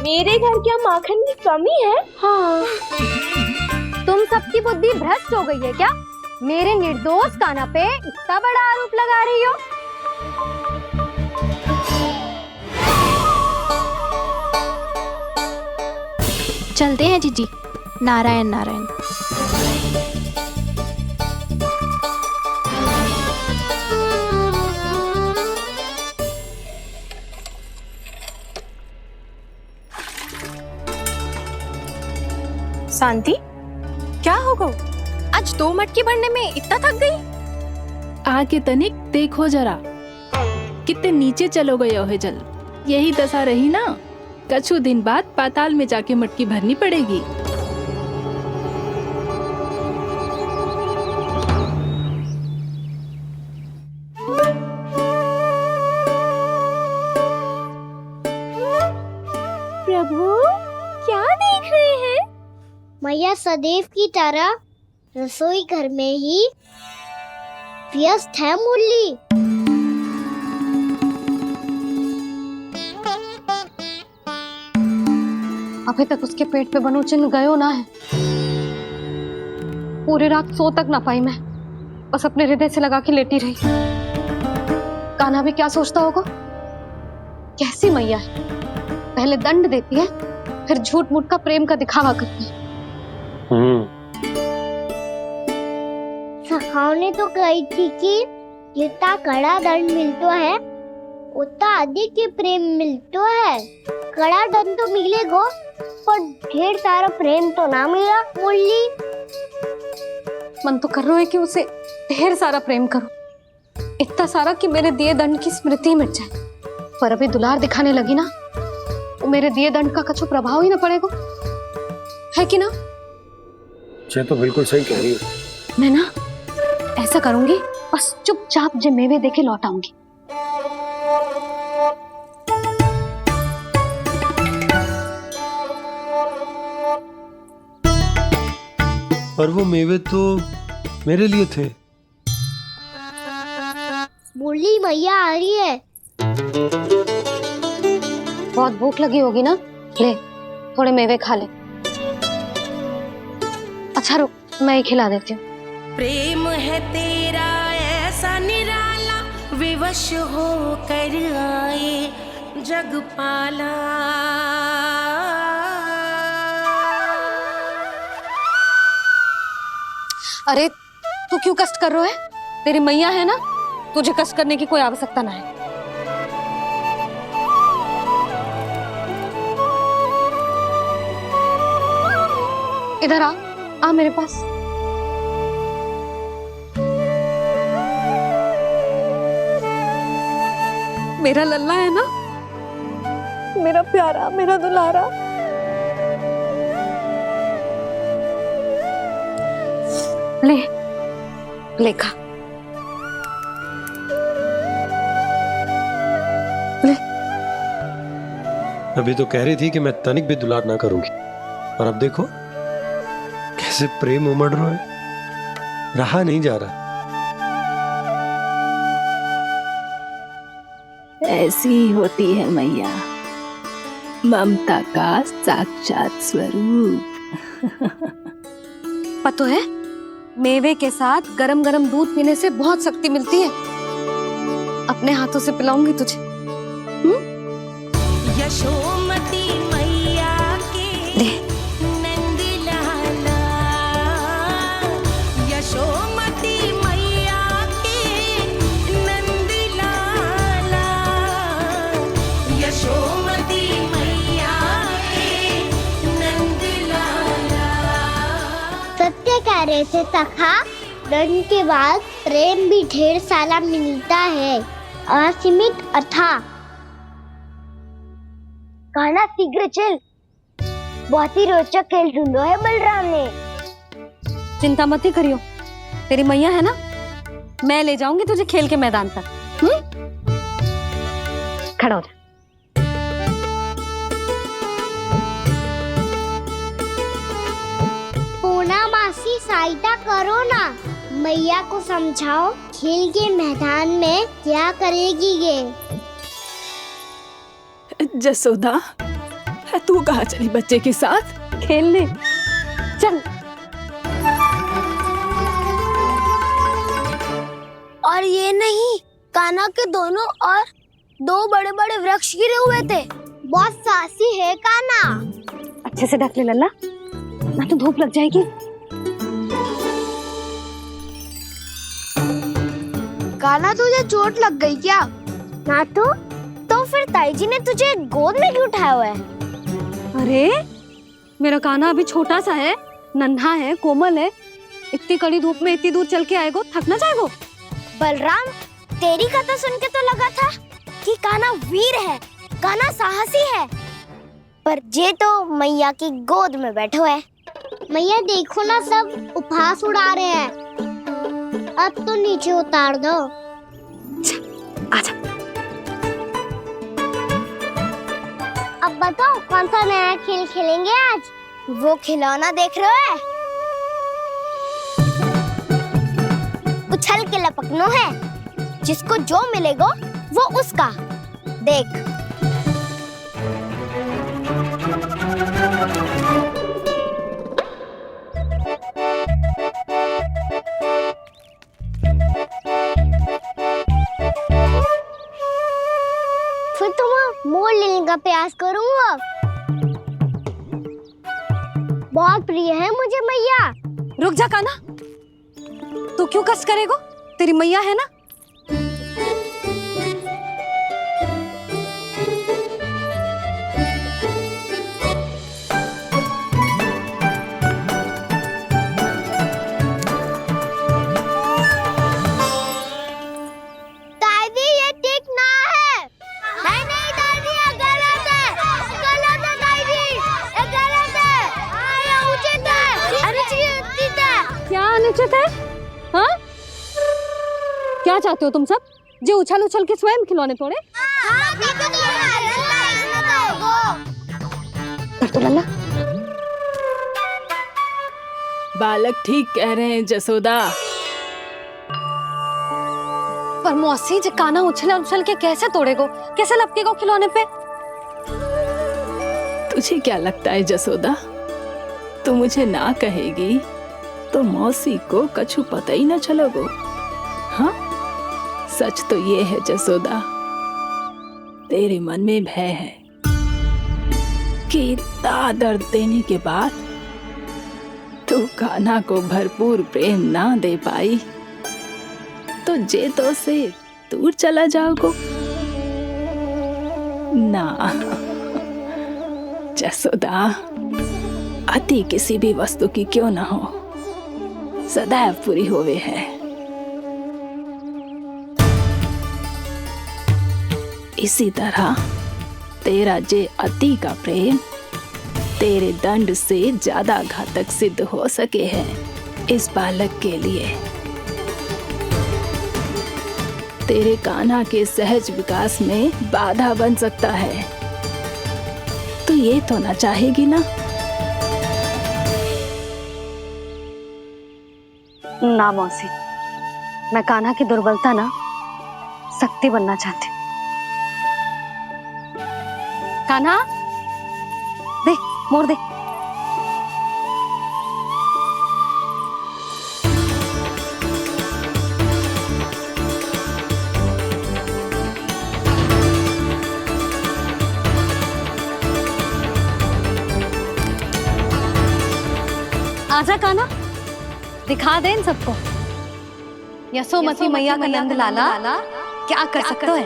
मेरे घर क्या माखन की कमी है? हाँ। तुम सबकी बुद्धि भ्रष्ट हो गई है क्या? मेरे निर्दोष कान्हा पे इतना बड़ा आरोप लगा रही हो? चलते हैं जीजी। नारायण नारायण। शांति, क्या हो गो? आज 2 मटकी भरने में इतना थक गई? आके तनिक देखो जरा, कितने नीचे चलो गए हो जल। यही दशा रही ना, कछु दिन बाद पाताल में जाके मटकी भरनी पड़ेगी। प्रभु क्या देख रहे हैं? मैया सदैव की तरह रसोई घर में ही व्यस्त है मुरली। अभी तक उसके पेट पे बनो चिन्ह गयो ना है। पूरी रात सो तक ना पाई मैं, बस अपने हृदय से लगा के लेटी रही। कान्हा भी क्या सोचता होगा? कैसी मैया है, पहले दंड देती है फिर झूठ मूठ का प्रेम का दिखावा करती है। सखाओं ने तो कही थी कि जितना कड़ा दंड मिलतो है उतना अधिक ही प्रेम मिलतो है। कड़ा दंड तो मिलेगो पर ढेर सारा प्रेम तो ना मिला मुरली। मन तो कर रहा है कि उसे ढेर सारा प्रेम करूं, इतना सारा कि मेरे दिए दंड की स्मृति मिट जाए। पर अभी दुलार दिखाने लगी ना, वो मेरे दिए दंड का कछु प्रभाव ही ना पड़ेगा, है कि ना? ये तो बिल्कुल सही कह रही हो। मैं ना ऐसा करूंगी, बस चुपचाप जे मेवे देके लौट आऊंगी। पर वो मेवे तो मेरे लिए थे। मुरली मैया आ रही है। बहुत भूख लगी होगी ना, ले थोड़े मेवे खा ले। अच्छा रुक, मैं ही खिला देती हूँ। प्रेम है तेरा ऐसा निराला, विवश हो कर आए जगपाला। अरे तू क्यों कष्ट कर रहा है? तेरी मैया है ना, तुझे कष्ट करने की कोई आवश्यकता ना है। इधर आ मेरे पास। मेरा लल्ला है ना, मेरा प्यारा, मेरा दुलारा। ले ले खा, ले। अभी तो कह रही थी कि मैं तनिक भी दुलार ना करूंगी, और अब देखो कैसे प्रेम उमड़ रहा है, रहा नहीं जा रहा। ऐसी ही होती है मैया, ममता का साक्षात स्वरूप। पता है, मेवे के साथ गरम गरम दूध पीने से बहुत शक्ति मिलती है। अपने हाथों से पिलाऊंगी तुझे। यशोमती मैया के नंद लाला, यशोमती मैया के नंद लाला, यशोमती मैया के नंद लाला। सत्य कह रहे थे सखा, दंड के बाद प्रेम भी ढेर सारा मिलता है, असीमित अथाह। कान्हा शीघ्र चल, बहुत ही रोचक खेल ढूंढो है बलराम ने। चिंता मत ही करियो, तेरी मैया है ना, मैं ले जाऊंगी तुझे खेल के मैदान तक। खड़ा हो जा। पूना मासी सहायता करो ना, मैया को समझाओ खेल के मैदान में क्या करेगी ये। जसोदा, तू कहाँ चली बच्चे के साथ खेलने? चल। और ये नहीं, कान्हा के दोनों और 2 बड़े बड़े वृक्ष गिरे हुए थे। बहुत साहसी है कान्हा। अच्छे से ढक ले लल्ला, ना तो धूप लग जाएगी। कान्हा तुझे चोट लग गई क्या? ना तो फिर ताई जी ने तुझे गोद में क्यों उठाया हुआ है? अरे मेरा कान्हा अभी छोटा सा है, नन्हा है, कोमल है। इतनी कड़ी धूप में इतनी दूर चल के आएगो, थक ना जाएगो। बलराम, तेरी कथा सुन के तो लगा था कि कान्हा वीर है, कान्हा साहसी है, पर जे तो मैया की गोद में बैठो है। मैया देखो ना, सब उपहास उड़ा रहे हैं। अब तो नीचे उतार दो। आजा। अब बताओ कौन सा नया खेल खेलेंगे आज? वो खिलौना देख रहे हो? उछल के लपकनो है, जिसको जो मिलेगा वो उसका। देख। फिर तुम मोड़ लेने का प्रयास करूंगा। बहुत प्रिय है मुझे मैया। रुक जा कान्हा, तू क्यों कष्ट करेगो? तेरी मैया है ना। दादी ये ठीक ना है। नहीं दादी, ये गलत है। गलत है दादी, ये गलत है। ये उचित है, अनुचित है। क्या अनुचित है? हाँ? क्या चाहते हो तुम सब? जो उछल उछल के स्वयं खिलौने तोड़े? तो लल्ला, बालक ठीक कह रहे हैं जसोदा। पर मौसी, जो कान्हा उछल उछल के कैसे तोड़ेगो, कैसे लपकेगो खिलौने पे? तुझे क्या लगता है जसोदा, तू मुझे ना कहेगी तो मौसी को कछु पता ही न चलोगो। हाँ, सच तो ये है जसोदा, तेरे मन में भय है कि इतना दर्द देने के बाद तू कान्हा को भरपूर प्रेम ना दे पाई तो जेतो से दूर चला जाओगो ना। जसोदा, अति किसी भी वस्तु की क्यों ना हो, सदैव पूरी होवे है। इसी तरह तेरा जे अति का प्रेम तेरे दंड से ज्यादा घातक सिद्ध हो सके है इस बालक के लिए। तेरे कान्हा के सहज विकास में बाधा बन सकता है। तो ये तो ना चाहेगी ना? ना मौसी, मैं कान्हा की दुर्बलता ना शक्ति बनना चाहती हूँ। कान्हा, दे मोड़ दे। आजा कान्हा, दिखा दे इन सबको यशोमती मैया का नंद लाला क्या कर सकता है।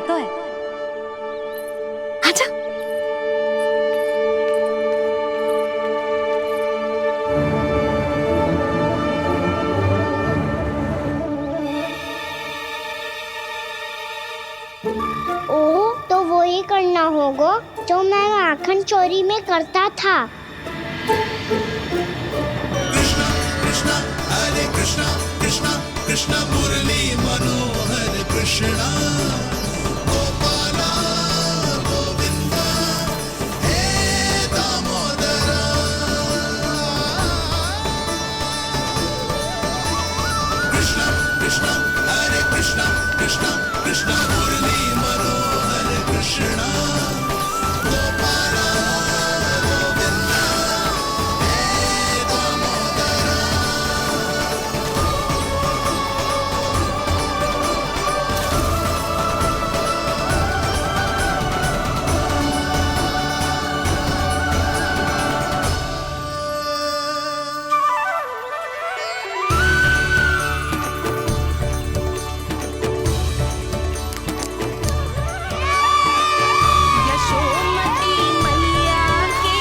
आजा। ओह, तो वो ही करना होगा जो मैं माखन चोरी में करता था। कृष्णा कृष्णा हरे कृष्णा कृष्णा कृष्ण मुरली मनोहर कृष्णा गोपाला गोविंदा हे दामोदरा कृष्ण कृष्ण हरे कृष्ण कृष्ण कृष्ण मुरली मनोहर कृष्णा गोपाला गोविंदा हे दामोदरा यशोमती मैया के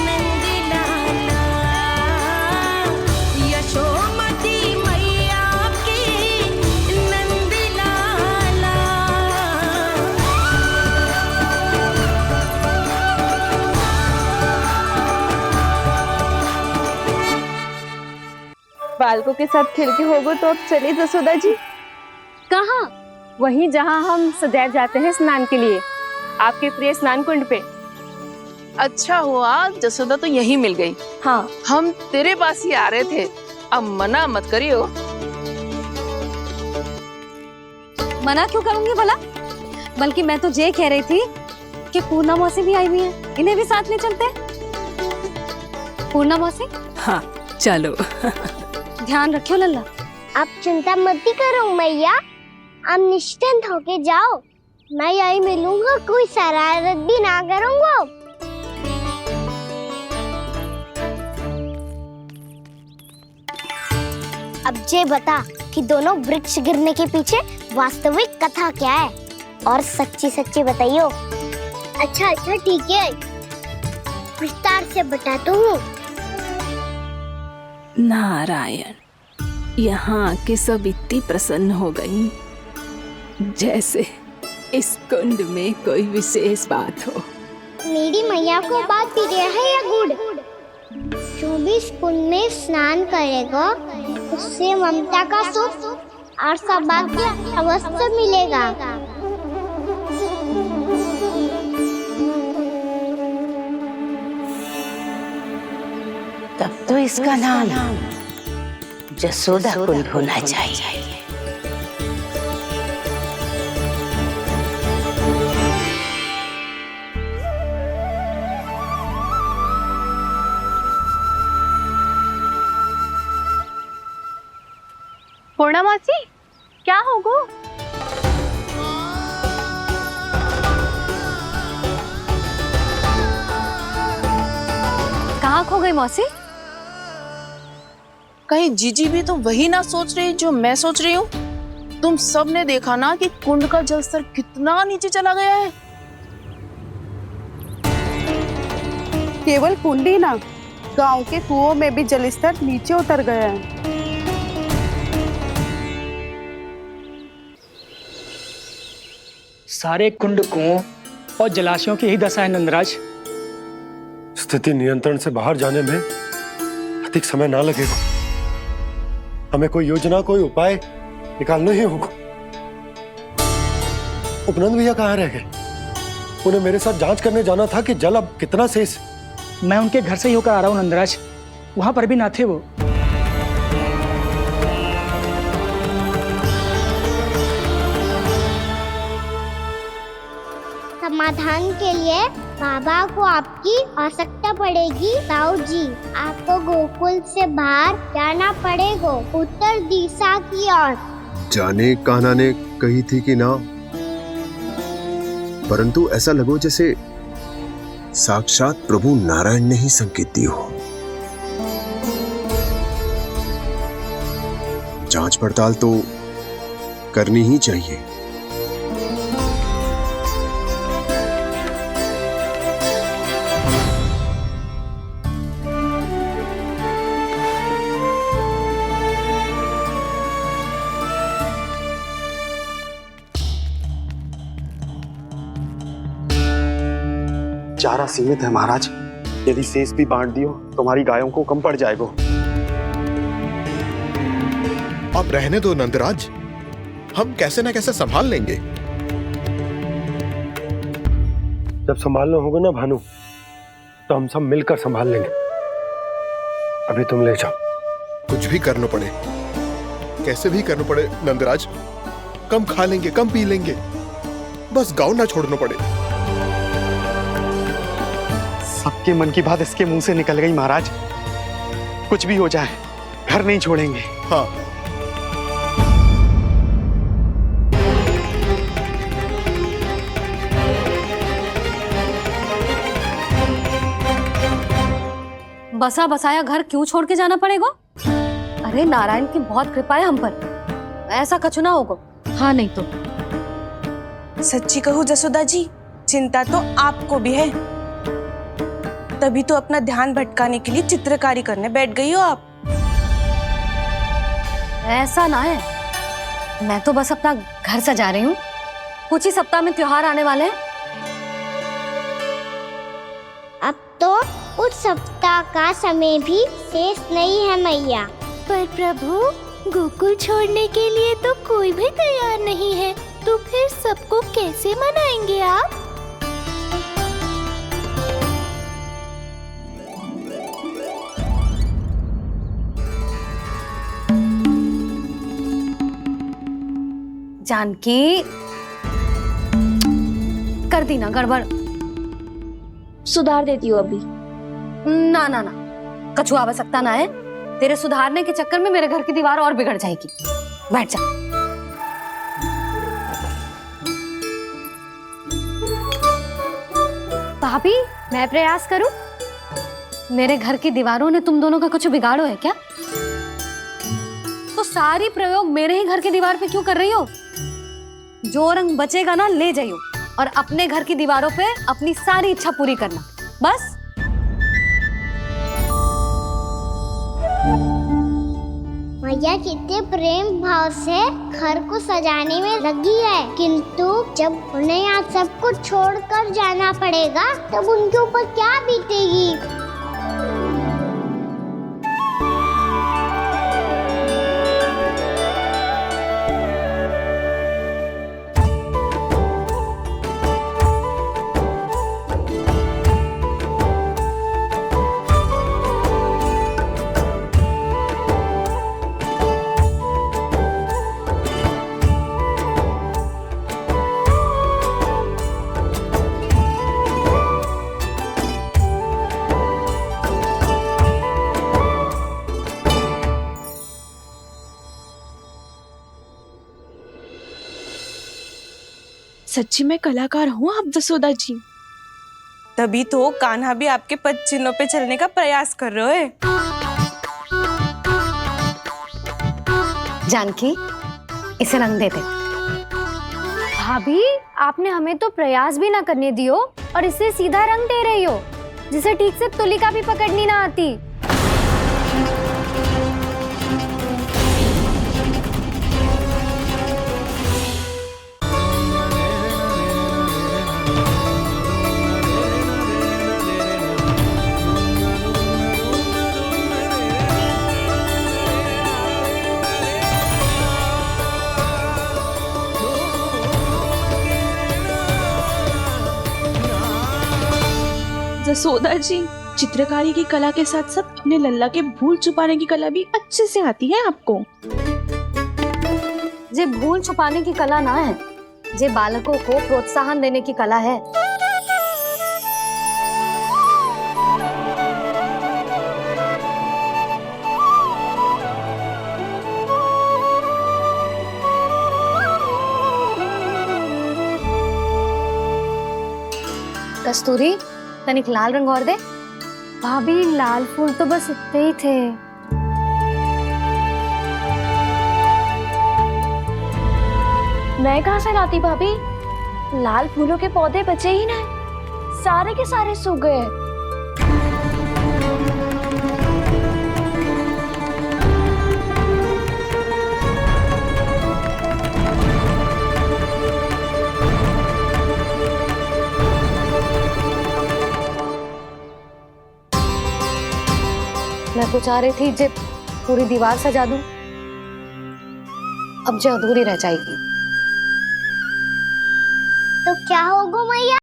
नंद लाला यशोमती मैया के नंद लाला बालकों के साथ खेल के होगो तो अब चलिए जसोदा जी। कहाँ? वहीं जहाँ हम सदैव जाते हैं स्नान के लिए, आपके प्रिय स्नान कुंड पे। अच्छा हुआ जसोदा तो यहीं मिल गई। हाँ, हम तेरे पास ही आ रहे थे, अब मना मत करियो। मना क्यों करूंगी भला? बल्कि मैं तो ये कह रही थी कि पूर्णा मौसी भी आई हुई है, इन्हें भी साथ ले चलते हैं। पूर्णा मौसी, हाँ चलो। ध्यान रखियो लल्ला। आप चिंता मत ही करो मैया, आप निश्चिंत होके जाओ, मैं यही मिलूंगा, कोई शरारत भी ना करूंगा। अब ये बता कि दोनों वृक्ष गिरने के पीछे वास्तविक कथा क्या है, और सच्ची सच्ची बताइयो। अच्छा अच्छा ठीक है, विस्तार से बताता हूँ। नारायण, यहाँ के सब इतनी प्रसन्न हो गई जैसे इस कुंड में कोई विशेष बात हो। मेरी मैया को बात प्रिय है या गुड़? जो भी इस कुंड में स्नान करेगा उससे ममता का सुख और सौभाग्य अवश्य मिलेगा। तब तो इसका नाम जसोदा कुंड होना चाहिए। पूर्णा मौसी, क्या होगो? कहाँ खो गई मौसी? कहीं जीजी भी तो वही ना सोच रही जो मैं सोच रही हूँ। तुम सब ने देखा ना कि कुंड का जलस्तर कितना नीचे चला गया है। केवल कुंड ही ना, गांव के कुओं में भी जलस्तर नीचे उतर गया है। सारे कुंड कुओं और जलाशयों की ही दशा है नंदराज। स्थिति नियंत्रण से बाहर जाने में अधिक समय ना लगेगा। हमें कोई योजना, कोई उपाय निकालना ही होगा। उपनंद भैया कहाँ रह गए? उन्हें मेरे साथ जांच करने जाना था कि जल अब कितना शेष। मैं उनके घर से ही होकर आ रहा हूँ नंदराज, वहां पर भी ना थे वो। समाधान के लिए बाबा को आपकी आवश्यकता पड़ेगी। ताऊ जी, आपको गोकुल से बाहर जाना पड़ेगा, उत्तर दिशा की ओर। जाने कान्हा ने कही थी कि ना, परंतु ऐसा लगो जैसे साक्षात प्रभु नारायण ने ही संकेत दी हो। जांच पड़ताल तो करनी ही चाहिए। चारा सीमित है महाराज, यदि शेष भी बांट दियो तो हमारी गायों को कम पड़ जाएगा। अब रहने दो नंदराज, हम कैसे ना कैसे संभाल लेंगे। जब संभालना होगा ना भानु, तो हम सब मिलकर संभाल लेंगे। अभी तुम ले जाओ। कुछ भी करना पड़े, कैसे भी करना पड़े नंदराज, कम खा लेंगे, कम पी लेंगे, बस गांव ना छोड़ना पड़े। सबके मन की बात इसके मुंह से निकल गई महाराज। कुछ भी हो जाए, घर नहीं छोड़ेंगे। हाँ, बसा बसाया घर क्यों छोड़ के जाना पड़ेगा? अरे नारायण की बहुत कृपा है हम पर, ऐसा कछु ना होगा। हाँ नहीं तो सच्ची कहूँ जसोदा जी, चिंता तो आपको भी है, तभी तो अपना ध्यान भटकाने के लिए चित्रकारी करने बैठ गई हो आप। ऐसा ना है, मैं तो बस अपना घर सजा रही हूँ। कुछ ही सप्ताह में त्योहार आने वाले हैं। अब तो उस सप्ताह का समय भी शेष नहीं है मैया। पर प्रभु, गोकुल छोड़ने के लिए तो कोई भी तैयार नहीं है, तो फिर सबको कैसे मनाएंगे आप? जानकी, कर दी ना गड़बड़। सुधार देती हूँ अभी। ना ना ना, कछु आवश्यकता ना है। तेरे सुधारने के चक्कर में मेरे घर की दीवार और बिगड़ जाएगी। बैठ जा। भाभी, मैं प्रयास करूं? मेरे घर की दीवारों ने तुम दोनों का कुछ बिगाड़ो है क्या? तो सारी प्रयोग मेरे ही घर की दीवार पे क्यों कर रही हो? जो रंग बचेगा ना ले जाइयो, और अपने घर की दीवारों पे अपनी सारी इच्छा पूरी करना, बस। मैया कितने प्रेम भाव से घर को सजाने में लगी है, किंतु जब उन्हें यहाँ सब कुछ छोड़कर जाना पड़ेगा तब उनके ऊपर क्या बीतेगी? सच्ची में कलाकार हूँ आप जसोदा जी, तभी तो कान्हा भी आपके पद चिन्हों पे चलने का प्रयास कर रहे हैं। जानकी, इसे रंग दे दे। भाभी, आपने हमें तो प्रयास भी ना करने दियो और इसे सीधा रंग दे रही हो, जिसे ठीक से तुलिका भी पकड़नी ना आती। जसोदा जी, चित्रकारी की कला के साथ साथ अपने लल्ला के भूल छुपाने की कला भी अच्छे से आती है आपको। जे भूल छुपाने की कला ना है, जे बालकों को प्रोत्साहन देने की कला है। कस्तूरी, तनिक लाल रंग और दे। भाभी, लाल फूल तो बस इतने ही थे। मैं कहाँ से लाती भाभी? लाल फूलों के पौधे बचे ही ना, सारे के सारे सूख गए। मैं तो चाह रही थी जब पूरी दीवार सजा दूं, अब जो अधूरी रह जाएगी। तो क्या होगा मैया?